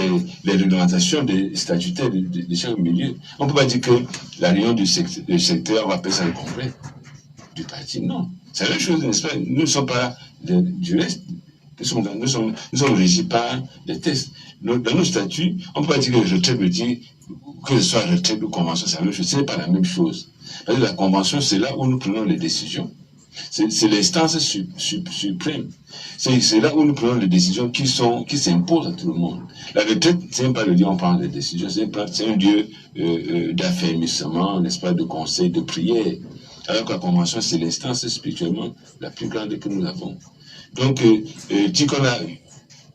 B: les réglementations des statutaires de chaque milieu. On ne peut pas dire que la réunion du secteur, on va appeler ça le congrès du parti, non. C'est la même chose, n'est-ce pas, nous ne sommes pas du reste. Nous sommes régis par des textes. Dans nos statuts, on ne peut pas dire que le retraite veut dire que ce soit retraite ou convention, c'est la même chose. Ce n'est pas la même chose. Parce que la convention, c'est là où nous prenons les décisions. C'est l'instance suprême. C'est là où nous prenons les décisions qui s'imposent à tout le monde. La retraite, ce n'est pas le lieu où on prend des décisions, c'est un lieu d'affermissement, n'est-ce pas, de conseil, de prière. Alors que la convention, c'est l'instance spirituellement la plus grande que nous avons. Donc, dit qu'on a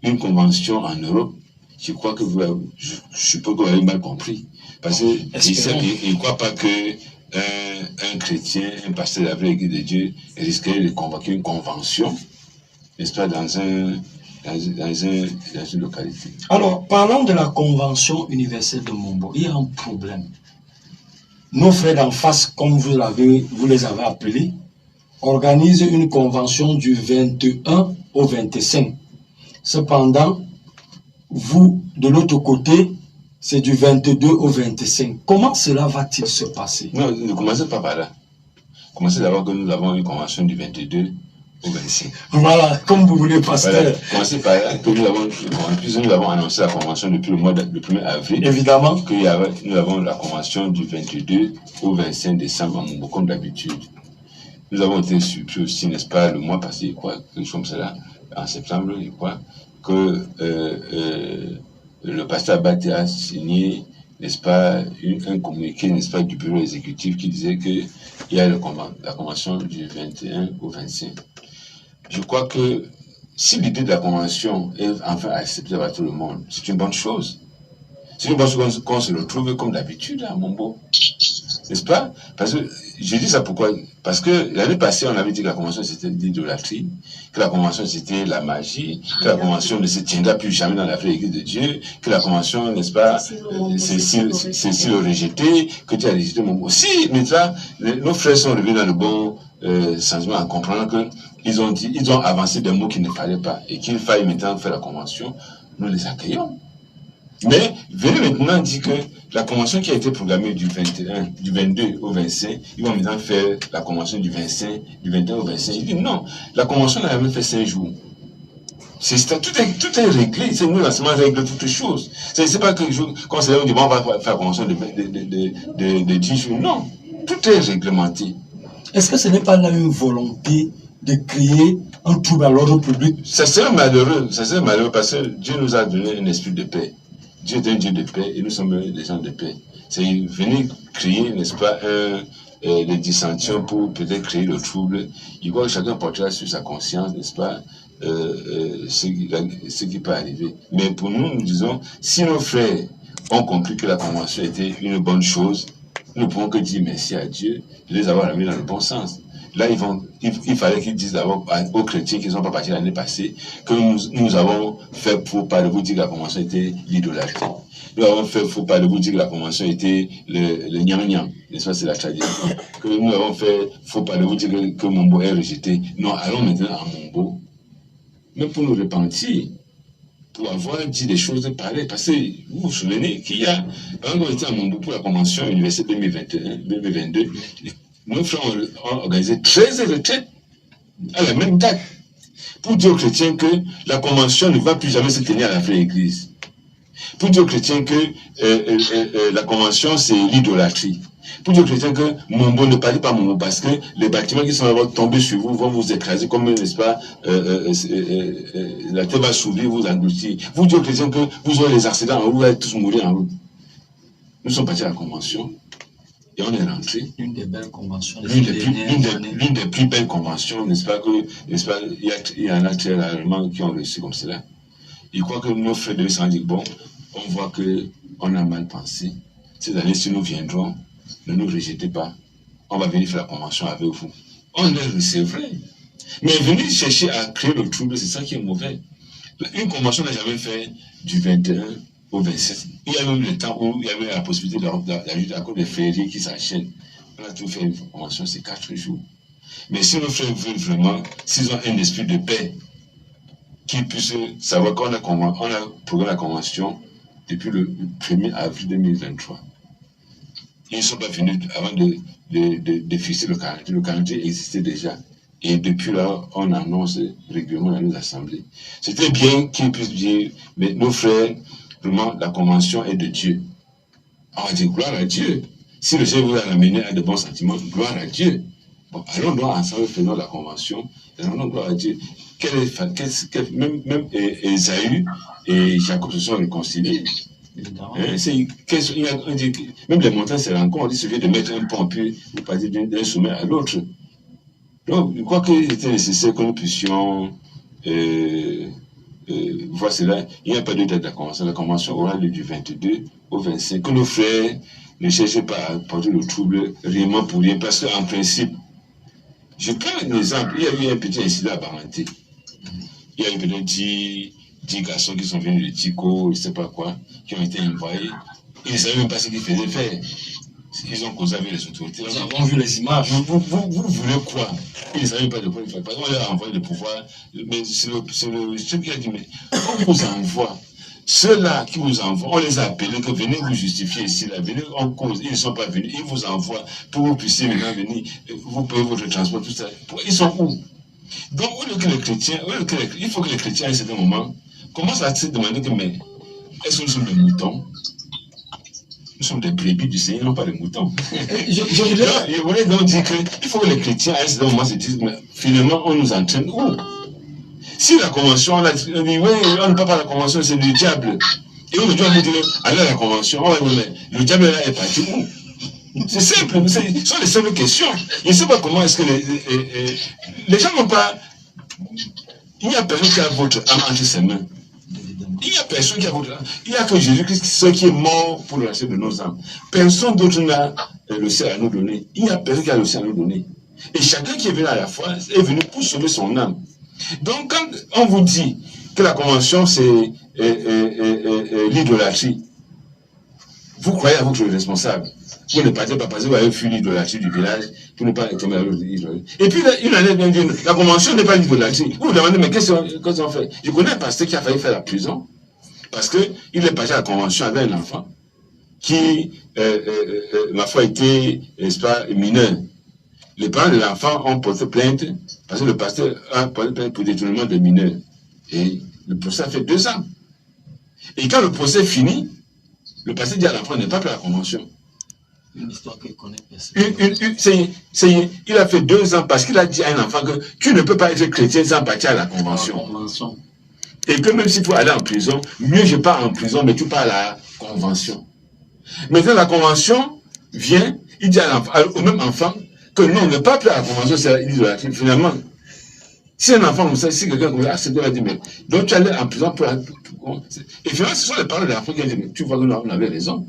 B: une convention en Europe, je crois que je suppose que vous avez mal compris. Parce qu'il ne croit pas que un chrétien, un pasteur de la vraie Église de Dieu risquerait de convoquer une convention, n'est-ce pas, dans une localité.
A: Alors, parlons de la Convention universelle de Mombo. Il y a un problème. Nos frères d'en face, comme vous les avez appelés, organisent une convention du 21 au 25. Cependant, vous, de l'autre côté, c'est du 22 au 25. Comment cela va-t-il se passer?
B: Non, ne commencez pas par là. Commencez d'abord que nous avons une convention du 22 au 25.
A: Voilà, comme vous voulez, pasteur. Voilà.
B: Commencez par là que nous avons annoncé la convention depuis le 1er avril.
A: Évidemment.
B: Nous avons la convention du 22 au 25 décembre, comme d'habitude. Nous avons été surpris aussi, n'est-ce pas, le mois passé, quelque chose comme cela, en septembre, je crois, que le pasteur Abaté a signé, n'est-ce pas, un communiqué, n'est-ce pas, du bureau exécutif qui disait qu'il y a la convention du 21 au 25. Je crois que si l'idée de la convention est enfin acceptée par tout le monde, c'est une bonne chose. C'est une bonne chose qu'on se retrouve comme d'habitude à Mombo. N'est-ce pas? Parce que, je dis ça pourquoi? Parce que l'année passée, on avait dit que la convention c'était l'idolâtrie, que la convention c'était la magie, que la convention ne se tiendra plus jamais dans la vraie Église de Dieu, que la convention, n'est-ce pas, c'est si le rejeté, que tu as rejeté mon mot. Si, mais ça, nos frères sont revenus dans le bon sentiment en comprenant que ils ont avancé des mots qu'il ne fallait pas et qu'il fallait maintenant faire la convention, nous les accueillons. Mais, venez maintenant dire que la convention qui a été programmée du 22 au 25, ils vont maintenant faire la convention du 21 au 25. Il dit non, la convention n'a jamais fait 5 jours. Tout est réglé. C'est nous, l'enseignement règle toutes choses. C'est pas que quand c'est là, on dit, bon, on va faire convention de 10 jours. Non. Tout est réglementé.
A: Est-ce que ce n'est pas là une volonté de créer un trouble à l'ordre public?
B: Ça serait malheureux parce que Dieu nous a donné un esprit de paix. Dieu est un Dieu de paix et nous sommes des gens de paix. C'est venir créer, n'est-ce pas, des dissensions pour peut-être créer le trouble. Il voit que chacun portera sur sa conscience, n'est-ce pas, ce qui peut arriver. Mais pour nous, nous disons, si nos frères ont compris que la convention était une bonne chose, nous ne pouvons que dire merci à Dieu de les avoir amenés dans le bon sens. Là, il fallait qu'ils disent d'abord aux chrétiens qui ne sont pas partis l'année passée que nous avons fait faux pas de vous dire que la convention était l'idolâtrie. Nous avons fait faux pas de vous dire que la convention était le nyang-nyang. N'est-ce pas, c'est la tradition. Que nous avons fait faux pas de vous dire que Mombo est rejeté. Non, allons maintenant à Mombo. Mais pour nous repentir, pour avoir dit des choses pareilles. Parce que vous vous souvenez qu'il y a, quand on était à Mombo pour la convention universelle 2021-2022, nos frères ont organisé 13 retraites à la même date pour dire aux chrétiens que la convention ne va plus jamais se tenir à la vraie église. Pour dire aux chrétiens que la convention c'est l'idolâtrie. Pour dire aux chrétiens que Mombo, ne parlez pas Mombo parce que les bâtiments qui sont tombés sur vous vont vous écraser comme, n'est-ce pas, la terre va s'ouvrir, vous engloutir. Vous dites aux chrétiens que vous aurez les accidents en route, vous allez tous mourir en route. Nous sommes partis à la convention. Et on est rentré.
A: L'une des belles conventions.
B: L'une des plus belles conventions, n'est-ce pas, il y en a très rarement qui ont réussi comme cela. Je crois que nos frères devaient s'en dire, bon, on voit qu'on a mal pensé. Ces années, si nous viendrons, ne nous rejetez pas. On va venir faire la convention avec vous. C'est vrai. Mais venir chercher à créer le trouble, c'est ça qui est mauvais. Une convention n'a jamais fait du 21 au 27. Il y a même le temps où il y avait la possibilité de lutte à cause des fériés qui s'enchaînent. On a tout fait une convention, c'est 4 jours. Mais si nos frères veulent vraiment, s'ils ont un esprit de paix, qu'ils puissent savoir qu'on a programmé la convention depuis le 1er avril 2023. Ils ne sont pas venus avant de fixer le calendrier. Le calendrier existait déjà. Et depuis là, on annonce régulièrement dans nos assemblées. C'était bien qu'ils puissent dire, mais nos frères, vraiment, la convention est de Dieu. On va dire gloire à Dieu. Si le Seigneur vous a amené à de bons sentiments, gloire à Dieu. Bon, allons donc ensemble, faisons la convention, et allons donc gloire à Dieu. Même Esaü et Jacob se sont réconciliés. Même les montagnes se rencontrent, on dit suffit de mettre un pont, puis vous passez d'un sommet à l'autre. Donc, je crois qu'il était nécessaire que nous puissions voir cela. Il n'y a pas de date de la convention. La convention aura lieu du 22 au 25. Que nos frères ne cherchent pas à porter le trouble réellement pour rien, parce qu'en principe, je prends un exemple. Il y a eu un petit incident à Baranté. Il y a eu peut-être 10 garçons qui sont venus de Tico, je ne sais pas quoi, qui ont été envoyés. Ils ne savaient même pas ce qu'ils faisaient faire. Ils ont causé avec les autorités.
A: Nous avons vu les images.
B: Vous voulez quoi? Ils ne savaient pas de quoi ils faisaient. Parce qu'on leur a envoyé le pouvoir. Mais c'est ce qui a dit, mais on vous envoie. Ceux-là qui vous envoient, on les a appelés, que venez vous justifier ici, là, venez en cause. Ils ne sont pas venus. Ils vous envoient pour que vous puissiez maintenant venir, vous payez votre transport, tout ça. Ils sont où? Donc, au lieu que les chrétiens, il faut que les chrétiens, à un certain moment, commencent à se demander que, mais, est-ce que nous sommes des moutons? Nous sommes des brebis du Seigneur, non pas des moutons. Je voulais donc dire qu'il faut que les chrétiens, à un certain moment, se disent, mais finalement, on nous entraîne où? Si la convention, on dit, oui, on ne parle pas de la convention, c'est le diable. Et aujourd'hui, on nous dit, allez à la convention, on va dire, mais le diable là est parti où? C'est simple, ce sont les simples questions. Je ne sais pas comment est-ce que les gens n'ont pas. Il n'y a personne qui a votre âme entre ses mains. Il n'y a personne qui a votre âme. Il n'y a que Jésus-Christ, ce qui est mort pour le rachat de nos âmes. Personne d'autre n'a le ciel à nous donner. Il n'y a personne qui a le ciel à nous donner. Et chacun qui est venu à la foi est venu pour sauver son âme. Donc, quand on vous dit que la convention, c'est l'idolâtrie, vous croyez à vous que vous êtes responsable. Vous ne partez pas parce que vous avez fui l'idolâtrie du village pour ne pas tomber à l'idolâtrie. Et puis, une année vient dire, la convention n'est pas l'idolâtrie. Vous vous demandez, mais qu'est-ce qu'on fait? Je connais un pasteur qui a failli faire la prison parce qu'il est parti à la convention avec un enfant qui, ma foi, était, n'est-ce pas, mineur. Les parents de l'enfant ont porté plainte parce que le pasteur a porté plainte pour détournement de mineurs. Et Le procès a fait 2 ans. Et quand le procès finit, le pasteur dit à l'enfant, n'est pas pris à la convention.
A: Une histoire qu'il connaît personne.
B: Il a fait 2 ans parce qu'il a dit à un enfant que tu ne peux pas être chrétien sans partir à la convention. Et que même si tu vas aller en prison, mieux je pars en prison, mais tu pars à la convention. Maintenant, la convention vient, il dit au même enfant que non, ne pas pris à la convention, c'est l'idolâtrie. Finalement, si un enfant comme ça, si quelqu'un comme ça, c'est quoi, il dit, mais donc tu allais en prison pour... Et finalement, ce sont les paroles de l'enfant qui ont dit, mais tu vois que nous on avait raison.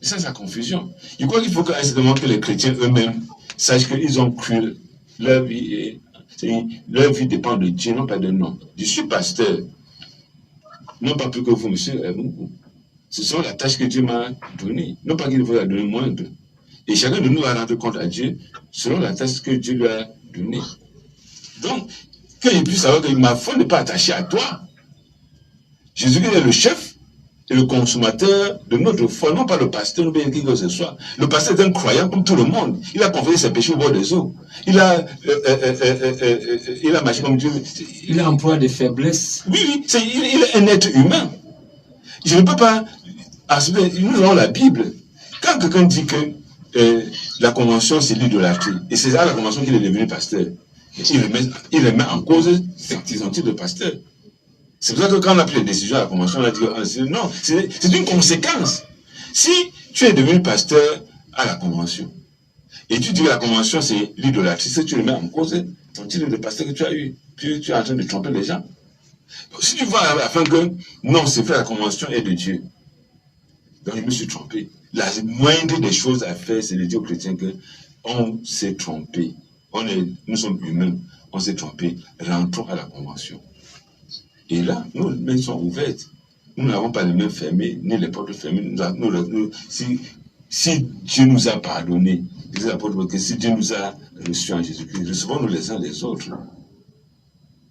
B: Et ça, c'est la confusion. Je crois qu'il faut que les chrétiens eux-mêmes sachent qu'ils ont cru leur vie, leur vie dépend de Dieu, non pas de nous. Je suis pasteur, non pas plus que vous, monsieur. Ce sont la tâche que Dieu m'a donnée, non pas qu'il faut la donner moindre. Et chacun de nous va rendre compte à Dieu selon la tâche que Dieu lui a donnée. Donc, qu'il puisse savoir que ma foi n'est pas attachée à toi. Jésus-Christ est le chef et le consommateur de notre foi, non pas le pasteur, ou bien qui que ce soit. Le pasteur est un croyant comme tout le monde. Il a confessé ses péchés au bord des eaux. Il a marché comme Dieu.
A: Il a emploi de faiblesse.
B: Oui, il est un être humain. Je ne peux pas... Nous avons la Bible. Quand quelqu'un dit que la convention, c'est l'idolâtrie, et c'est à la convention qu'il est devenu pasteur, il remet en cause cette identité de pasteur. C'est pour ça que quand on a pris les décisions à la convention, on a dit non, c'est une conséquence. Si tu es devenu pasteur à la convention, et tu dis que la convention c'est l'idolâtrie, c'est que tu remets en cause ton titre de pasteur que tu as eu, tu es en train de tromper les gens. Si tu vois à la fin que non, c'est fait la convention est de Dieu, donc je me suis trompé. La moindre des choses à faire, c'est de dire aux chrétiens que on s'est trompé. Nous sommes humains, on s'est trompé, rentrons à la convention. Et là, nos mains sont ouvertes. Nous n'avons pas les mains fermées, ni les portes fermées. Si Dieu nous a pardonné, que si Dieu nous a reçus en Jésus-Christ, recevons-nous les uns les autres.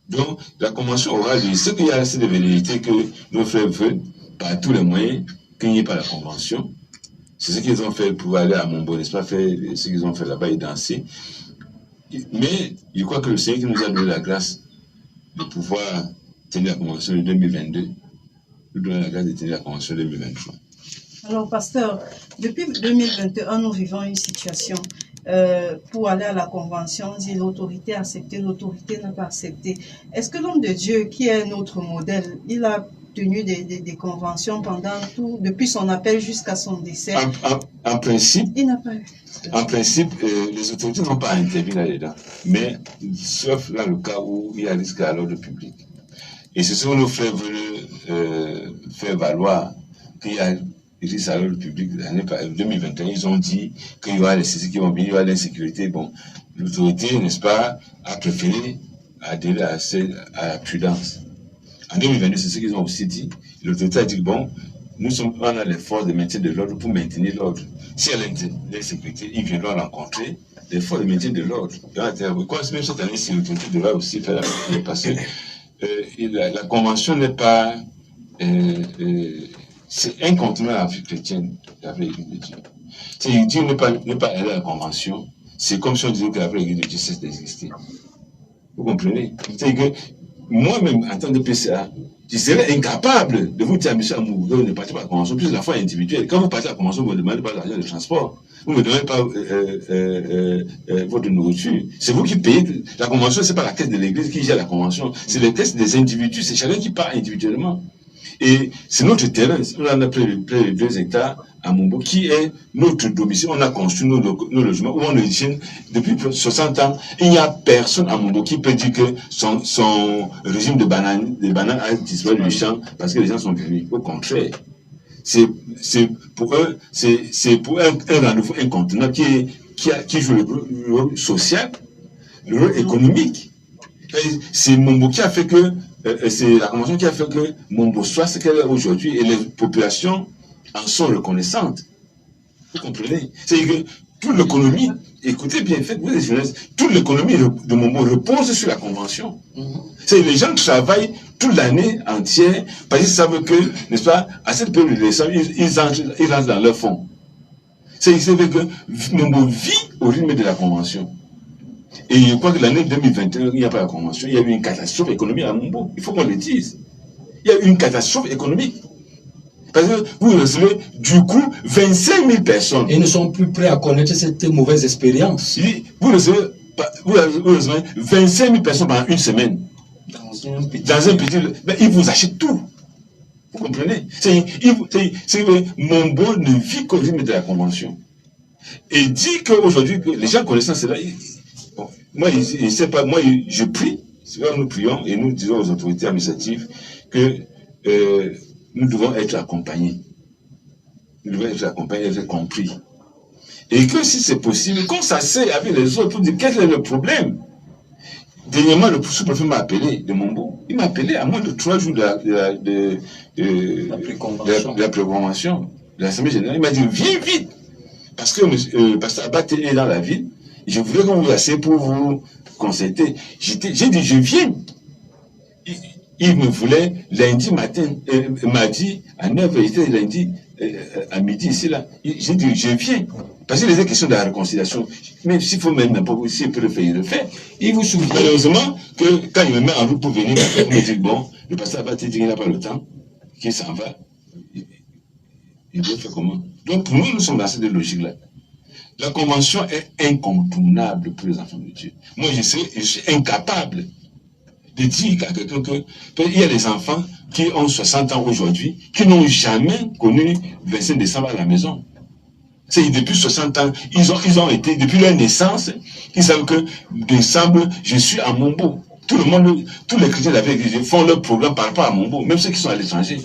B: Donc, la convention aura lieu. Ce qu'il y a assez de vérité que nos frères veulent, par tous les moyens, qu'il n'y ait pas la convention. C'est ce qu'ils ont fait pour aller à Mombo, n'est-ce pas, faire ce qu'ils ont fait là-bas et danser. Mais je crois que le Seigneur qui nous a donné la grâce de pouvoir tenir la convention de 2022, nous donne la grâce de tenir la convention de 2023.
C: Alors, pasteur, depuis 2021, nous vivons une situation. Pour aller à la convention, dit l'autorité a accepté, l'autorité n'a pas accepté. Est-ce que l'homme de Dieu, qui est notre modèle, il a tenu des conventions depuis son appel jusqu'à son décès?
B: En principe,
C: il n'a pas eu.
B: En principe, les autorités n'ont pas intervenu là-dedans, mais sauf dans le cas où il y a risque à l'ordre public. Et c'est ce que nos frères veulent faire valoir, qu'il y a risque à l'ordre public. L'année 2021, ils ont dit qu'il y aura les saisies qui vont venir, il y aura l'insécurité. Bon, l'autorité, n'est-ce pas, a préféré adhérer à la prudence. En 2022, c'est ce qu'ils ont aussi dit. L'autorité a dit, bon, on a les forces de maintien de l'ordre pour maintenir l'ordre. Si elle a l'insécurité, ils viendront rencontrer les forces de maintien de l'ordre. Même cette année, si l'autorité devra aussi faire parce que la convention n'est pas... c'est incontournable à la vie chrétienne, la vraie Église de Dieu. C'est Dieu ne pas aller à la convention, c'est comme si on disait que la vraie Église de Dieu cesse d'exister. Vous comprenez? C'est que moi-même, en tant que PCA, je serais incapable de vous dire, monsieur Amou, vous ne partez pas à la convention, plus la foi individuelle. Quand vous partez à la convention, vous ne demandez pas l'argent de transport. Vous ne me donnez pas votre nourriture. C'est vous qui payez. La convention, ce n'est pas la caisse de l'église qui gère la convention. C'est les caisses des individus. C'est chacun qui part individuellement. Et c'est notre terrain. On en a près de 2 hectares à Mombo, qui est notre domicile. On a construit nos logements où on origine depuis 60 ans. Il n'y a personne à Mombo qui peut dire que son régime de bananes a disparu du champ parce que les gens sont venus. Au contraire. C'est pour eux, c'est pour un rendez-vous incontournable qui joue le rôle social, le rôle économique. C'est Mombo qui a fait que, c'est la convention qui a fait que Mombo soit ce qu'elle est aujourd'hui et les populations en sont reconnaissantes. Vous comprenez? C'est que toute l'économie, écoutez bien, faites-vous les jeunesses, toute l'économie de Mombo repose sur la convention. C'est les gens travaillent toute l'année entière parce qu'ils savent que, n'est-ce pas, à cette période de décembre, ils rentrent dans leur fonds. C'est vrai que Mombo vit au rythme de la convention. Et je crois que l'année 2021, il n'y a pas la convention, il y a eu une catastrophe économique à Mombo. Il faut qu'on le dise. il y a une catastrophe économique. Parce que vous recevez du coup 25 000 personnes.
A: Et ne sont plus prêts à connaître cette mauvaise expérience.
B: Vous recevez 25 000 personnes pendant une semaine. Dans un petit... Ben, ils vous achètent tout. Vous comprenez? Mombo ne vit qu'au rythme de la convention. Et dit qu'aujourd'hui, les gens connaissant cela, bon, moi, je sais pas, moi, je prie, nous prions et nous disons aux autorités administratives que nous devons être accompagnés. Nous devons être accompagnés, être compris. Et que si c'est possible, qu'on s'assied avec les autres pour dire quel est le problème. Dernièrement, le sous-préfet m'a appelé de Mombo. Il m'a appelé à moins de 3 jours de la préconvention de l'Assemblée générale. Il m'a dit, viens vite. Parce que Pasteur Abaté est dans la ville. Je voulais qu'on vous asseyez pour vous concerter. J'ai dit, je viens. Il me voulait lundi matin, mardi à 9h, il était lundi à midi ici là. J'ai dit, je viens. Parce qu'il était question de la réconciliation. Mais s'il faut même pas, s'il peut le faire, il le fait. Il vous souvient. Malheureusement, que quand il me met en route pour venir, il me dit, bon, le pasteur Abaté dit qu'il n'a pas le temps, qu'il s'en va. Il doit faire comment? Donc pour nous, nous sommes dans cette logique-là. La convention est incontournable pour les enfants de Dieu. Moi, je suis incapable de dire à quelqu'un qu'il y a des enfants qui ont 60 ans aujourd'hui, qui n'ont jamais connu 25 décembre à la maison. C'est depuis 60 ans, ils ont été, depuis leur naissance, ils savent que décembre, je suis à Mombo. Tout le monde, tous les chrétiens de la vie font leur programme par rapport à Mombo, même ceux qui sont à l'étranger.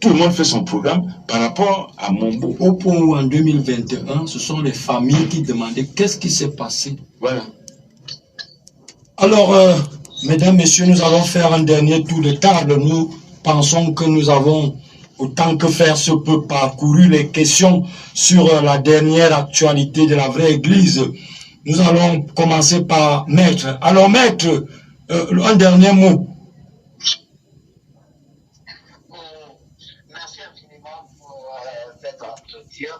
B: Tout le monde fait son programme par rapport à Mombo.
A: Au point où en 2021, ce sont les familles qui demandaient qu'est-ce qui s'est passé.
B: Voilà.
A: Alors, mesdames, messieurs, nous allons faire un dernier tour de table. Nous pensons que nous avons, autant que faire se peut, parcouru les questions sur la dernière actualité de la vraie Église. Nous allons commencer par Maître. Alors, Maître, un dernier mot.
E: Merci infiniment pour cet entretien.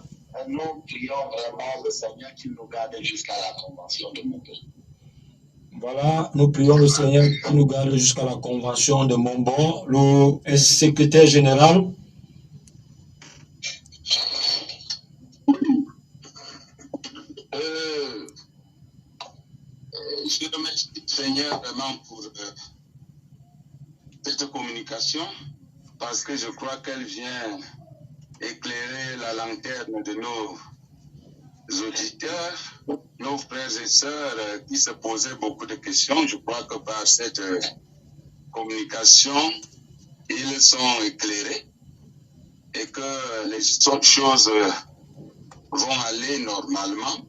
E: Nous prions vraiment le Seigneur qui nous garde jusqu'à la convention de Mombo.
A: Voilà, nous prions le Seigneur qui nous garde jusqu'à la convention de Mombo. Le secrétaire général.
D: Je remercie le Seigneur vraiment pour cette communication parce que je crois qu'elle vient éclairer la lanterne de nos auditeurs, nos frères et sœurs qui se posaient beaucoup de questions. Je crois que par cette communication, ils sont éclairés et que les autres choses vont aller normalement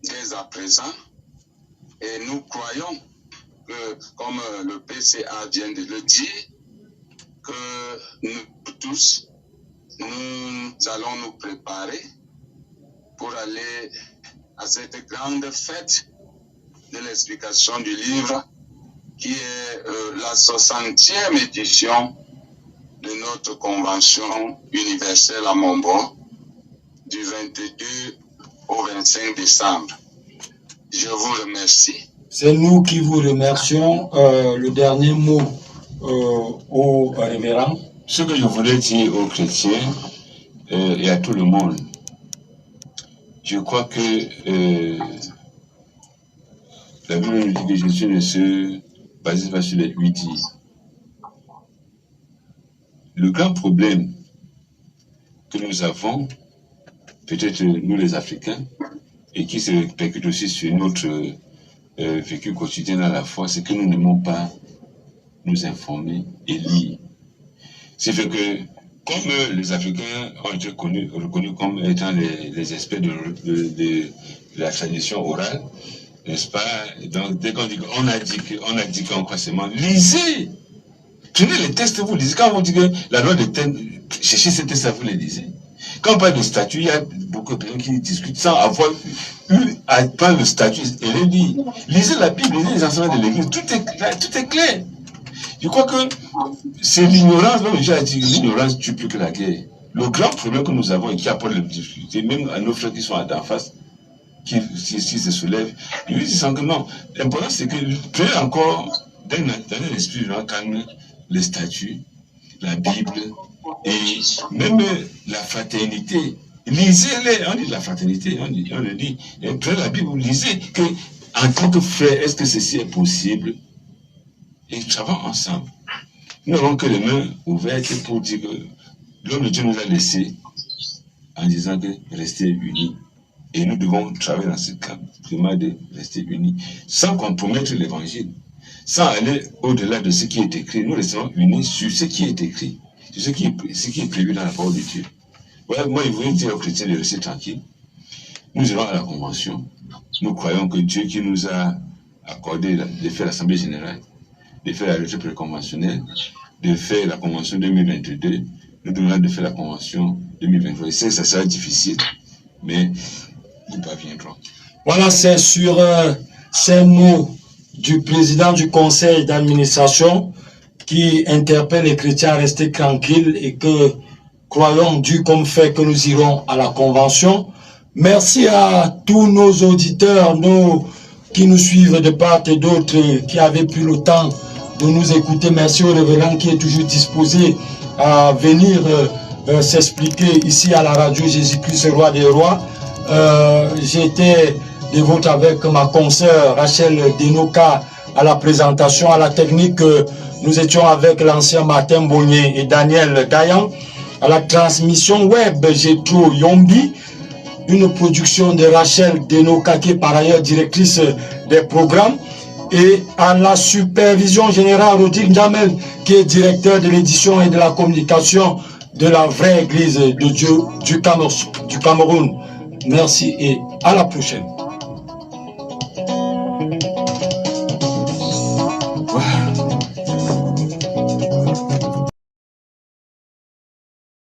D: dès à présent. Et nous croyons que, comme le PCA vient de le dire, que nous tous, nous allons nous préparer pour aller à cette grande fête de l'explication du livre qui est la 60e édition de notre convention universelle à Mombo du 22 au 25 décembre. Je vous remercie.
A: C'est nous qui vous remercions. Le dernier mot au révérend.
B: Ce que je voulais dire aux chrétiens et à tout le monde, je crois que la Bible nous dit que Jésus ne se base pas sur les 8 dits. Le grand problème que nous avons, peut-être nous les Africains, et qui se répercute aussi sur notre vécu quotidien à la foi, c'est que nous n'aimons pas nous informer et lire. C'est fait que, comme les Africains ont été reconnus comme étant les experts de la tradition orale, n'est-ce pas? Donc, dès qu'on dit qu'on a dit qu'on croit seulement, lisez! Prenez les textes, vous lisez. Quand on dit que la loi de thème, cherchez ces textes, vous les lisez. Quand on parle de statut, il y a beaucoup de personnes qui discutent sans avoir eu à prendre le statut et le lire. Lisez la Bible, lisez les enseignements de l'Église, tout est clair. Je crois que c'est l'ignorance, même j'ai dit, l'ignorance tue plus que la guerre. Le grand problème que nous avons et qui apporte les difficultés, même à nos frères qui sont en face, qui se soulèvent, ils disent que non. L'important c'est que prenez encore dans un esprit calme les statuts la Bible et même la fraternité. Lisez-les, on dit la fraternité, on le dit. Prenez la Bible, lisez que en tant que frère, est-ce que ceci est possible? Et travaillons ensemble. Nous n'avons que les mains ouvertes pour dire que l'homme de Dieu nous a laissés en disant que restez unis. Et nous devons travailler dans ce cadre, vraiment de rester unis, sans compromettre l'évangile, sans aller au-delà de ce qui est écrit. Nous restons unis sur ce qui est écrit, sur ce qui est prévu dans la parole de Dieu. Voilà, moi, je voulais dire aux chrétiens de rester tranquilles. Nous irons à la convention. Nous croyons que Dieu qui nous a accordé de faire l'Assemblée générale, de faire la retraite préconventionnelle, de faire la convention 2022, nous demandons de faire la convention 2023. Je sais que ça sera difficile, mais nous parviendrons.
A: Voilà, c'est sur ces mots du président du conseil d'administration qui interpelle les chrétiens à rester tranquilles et que croyons Dieu comme fait que nous irons à la convention. Merci à tous nos auditeurs, qui nous suivent de part et d'autre, qui avaient pris le temps de nous écouter. Merci au révérend qui est toujours disposé à venir s'expliquer ici à la radio Jésus-Christ, roi des rois. J'étais de votre avec ma consoeur Rachel Denoka à la présentation, à la technique. Nous étions avec l'ancien Martin Bonnier et Daniel Dayan. À la transmission web, Jetro Yombi, une production de Rachel Denoka qui est par ailleurs directrice des programmes. Et à la supervision générale, Rodrigue Jamel qui est directeur de l'édition et de la communication de la vraie Église de Dieu du Cameroun. Merci et à la prochaine.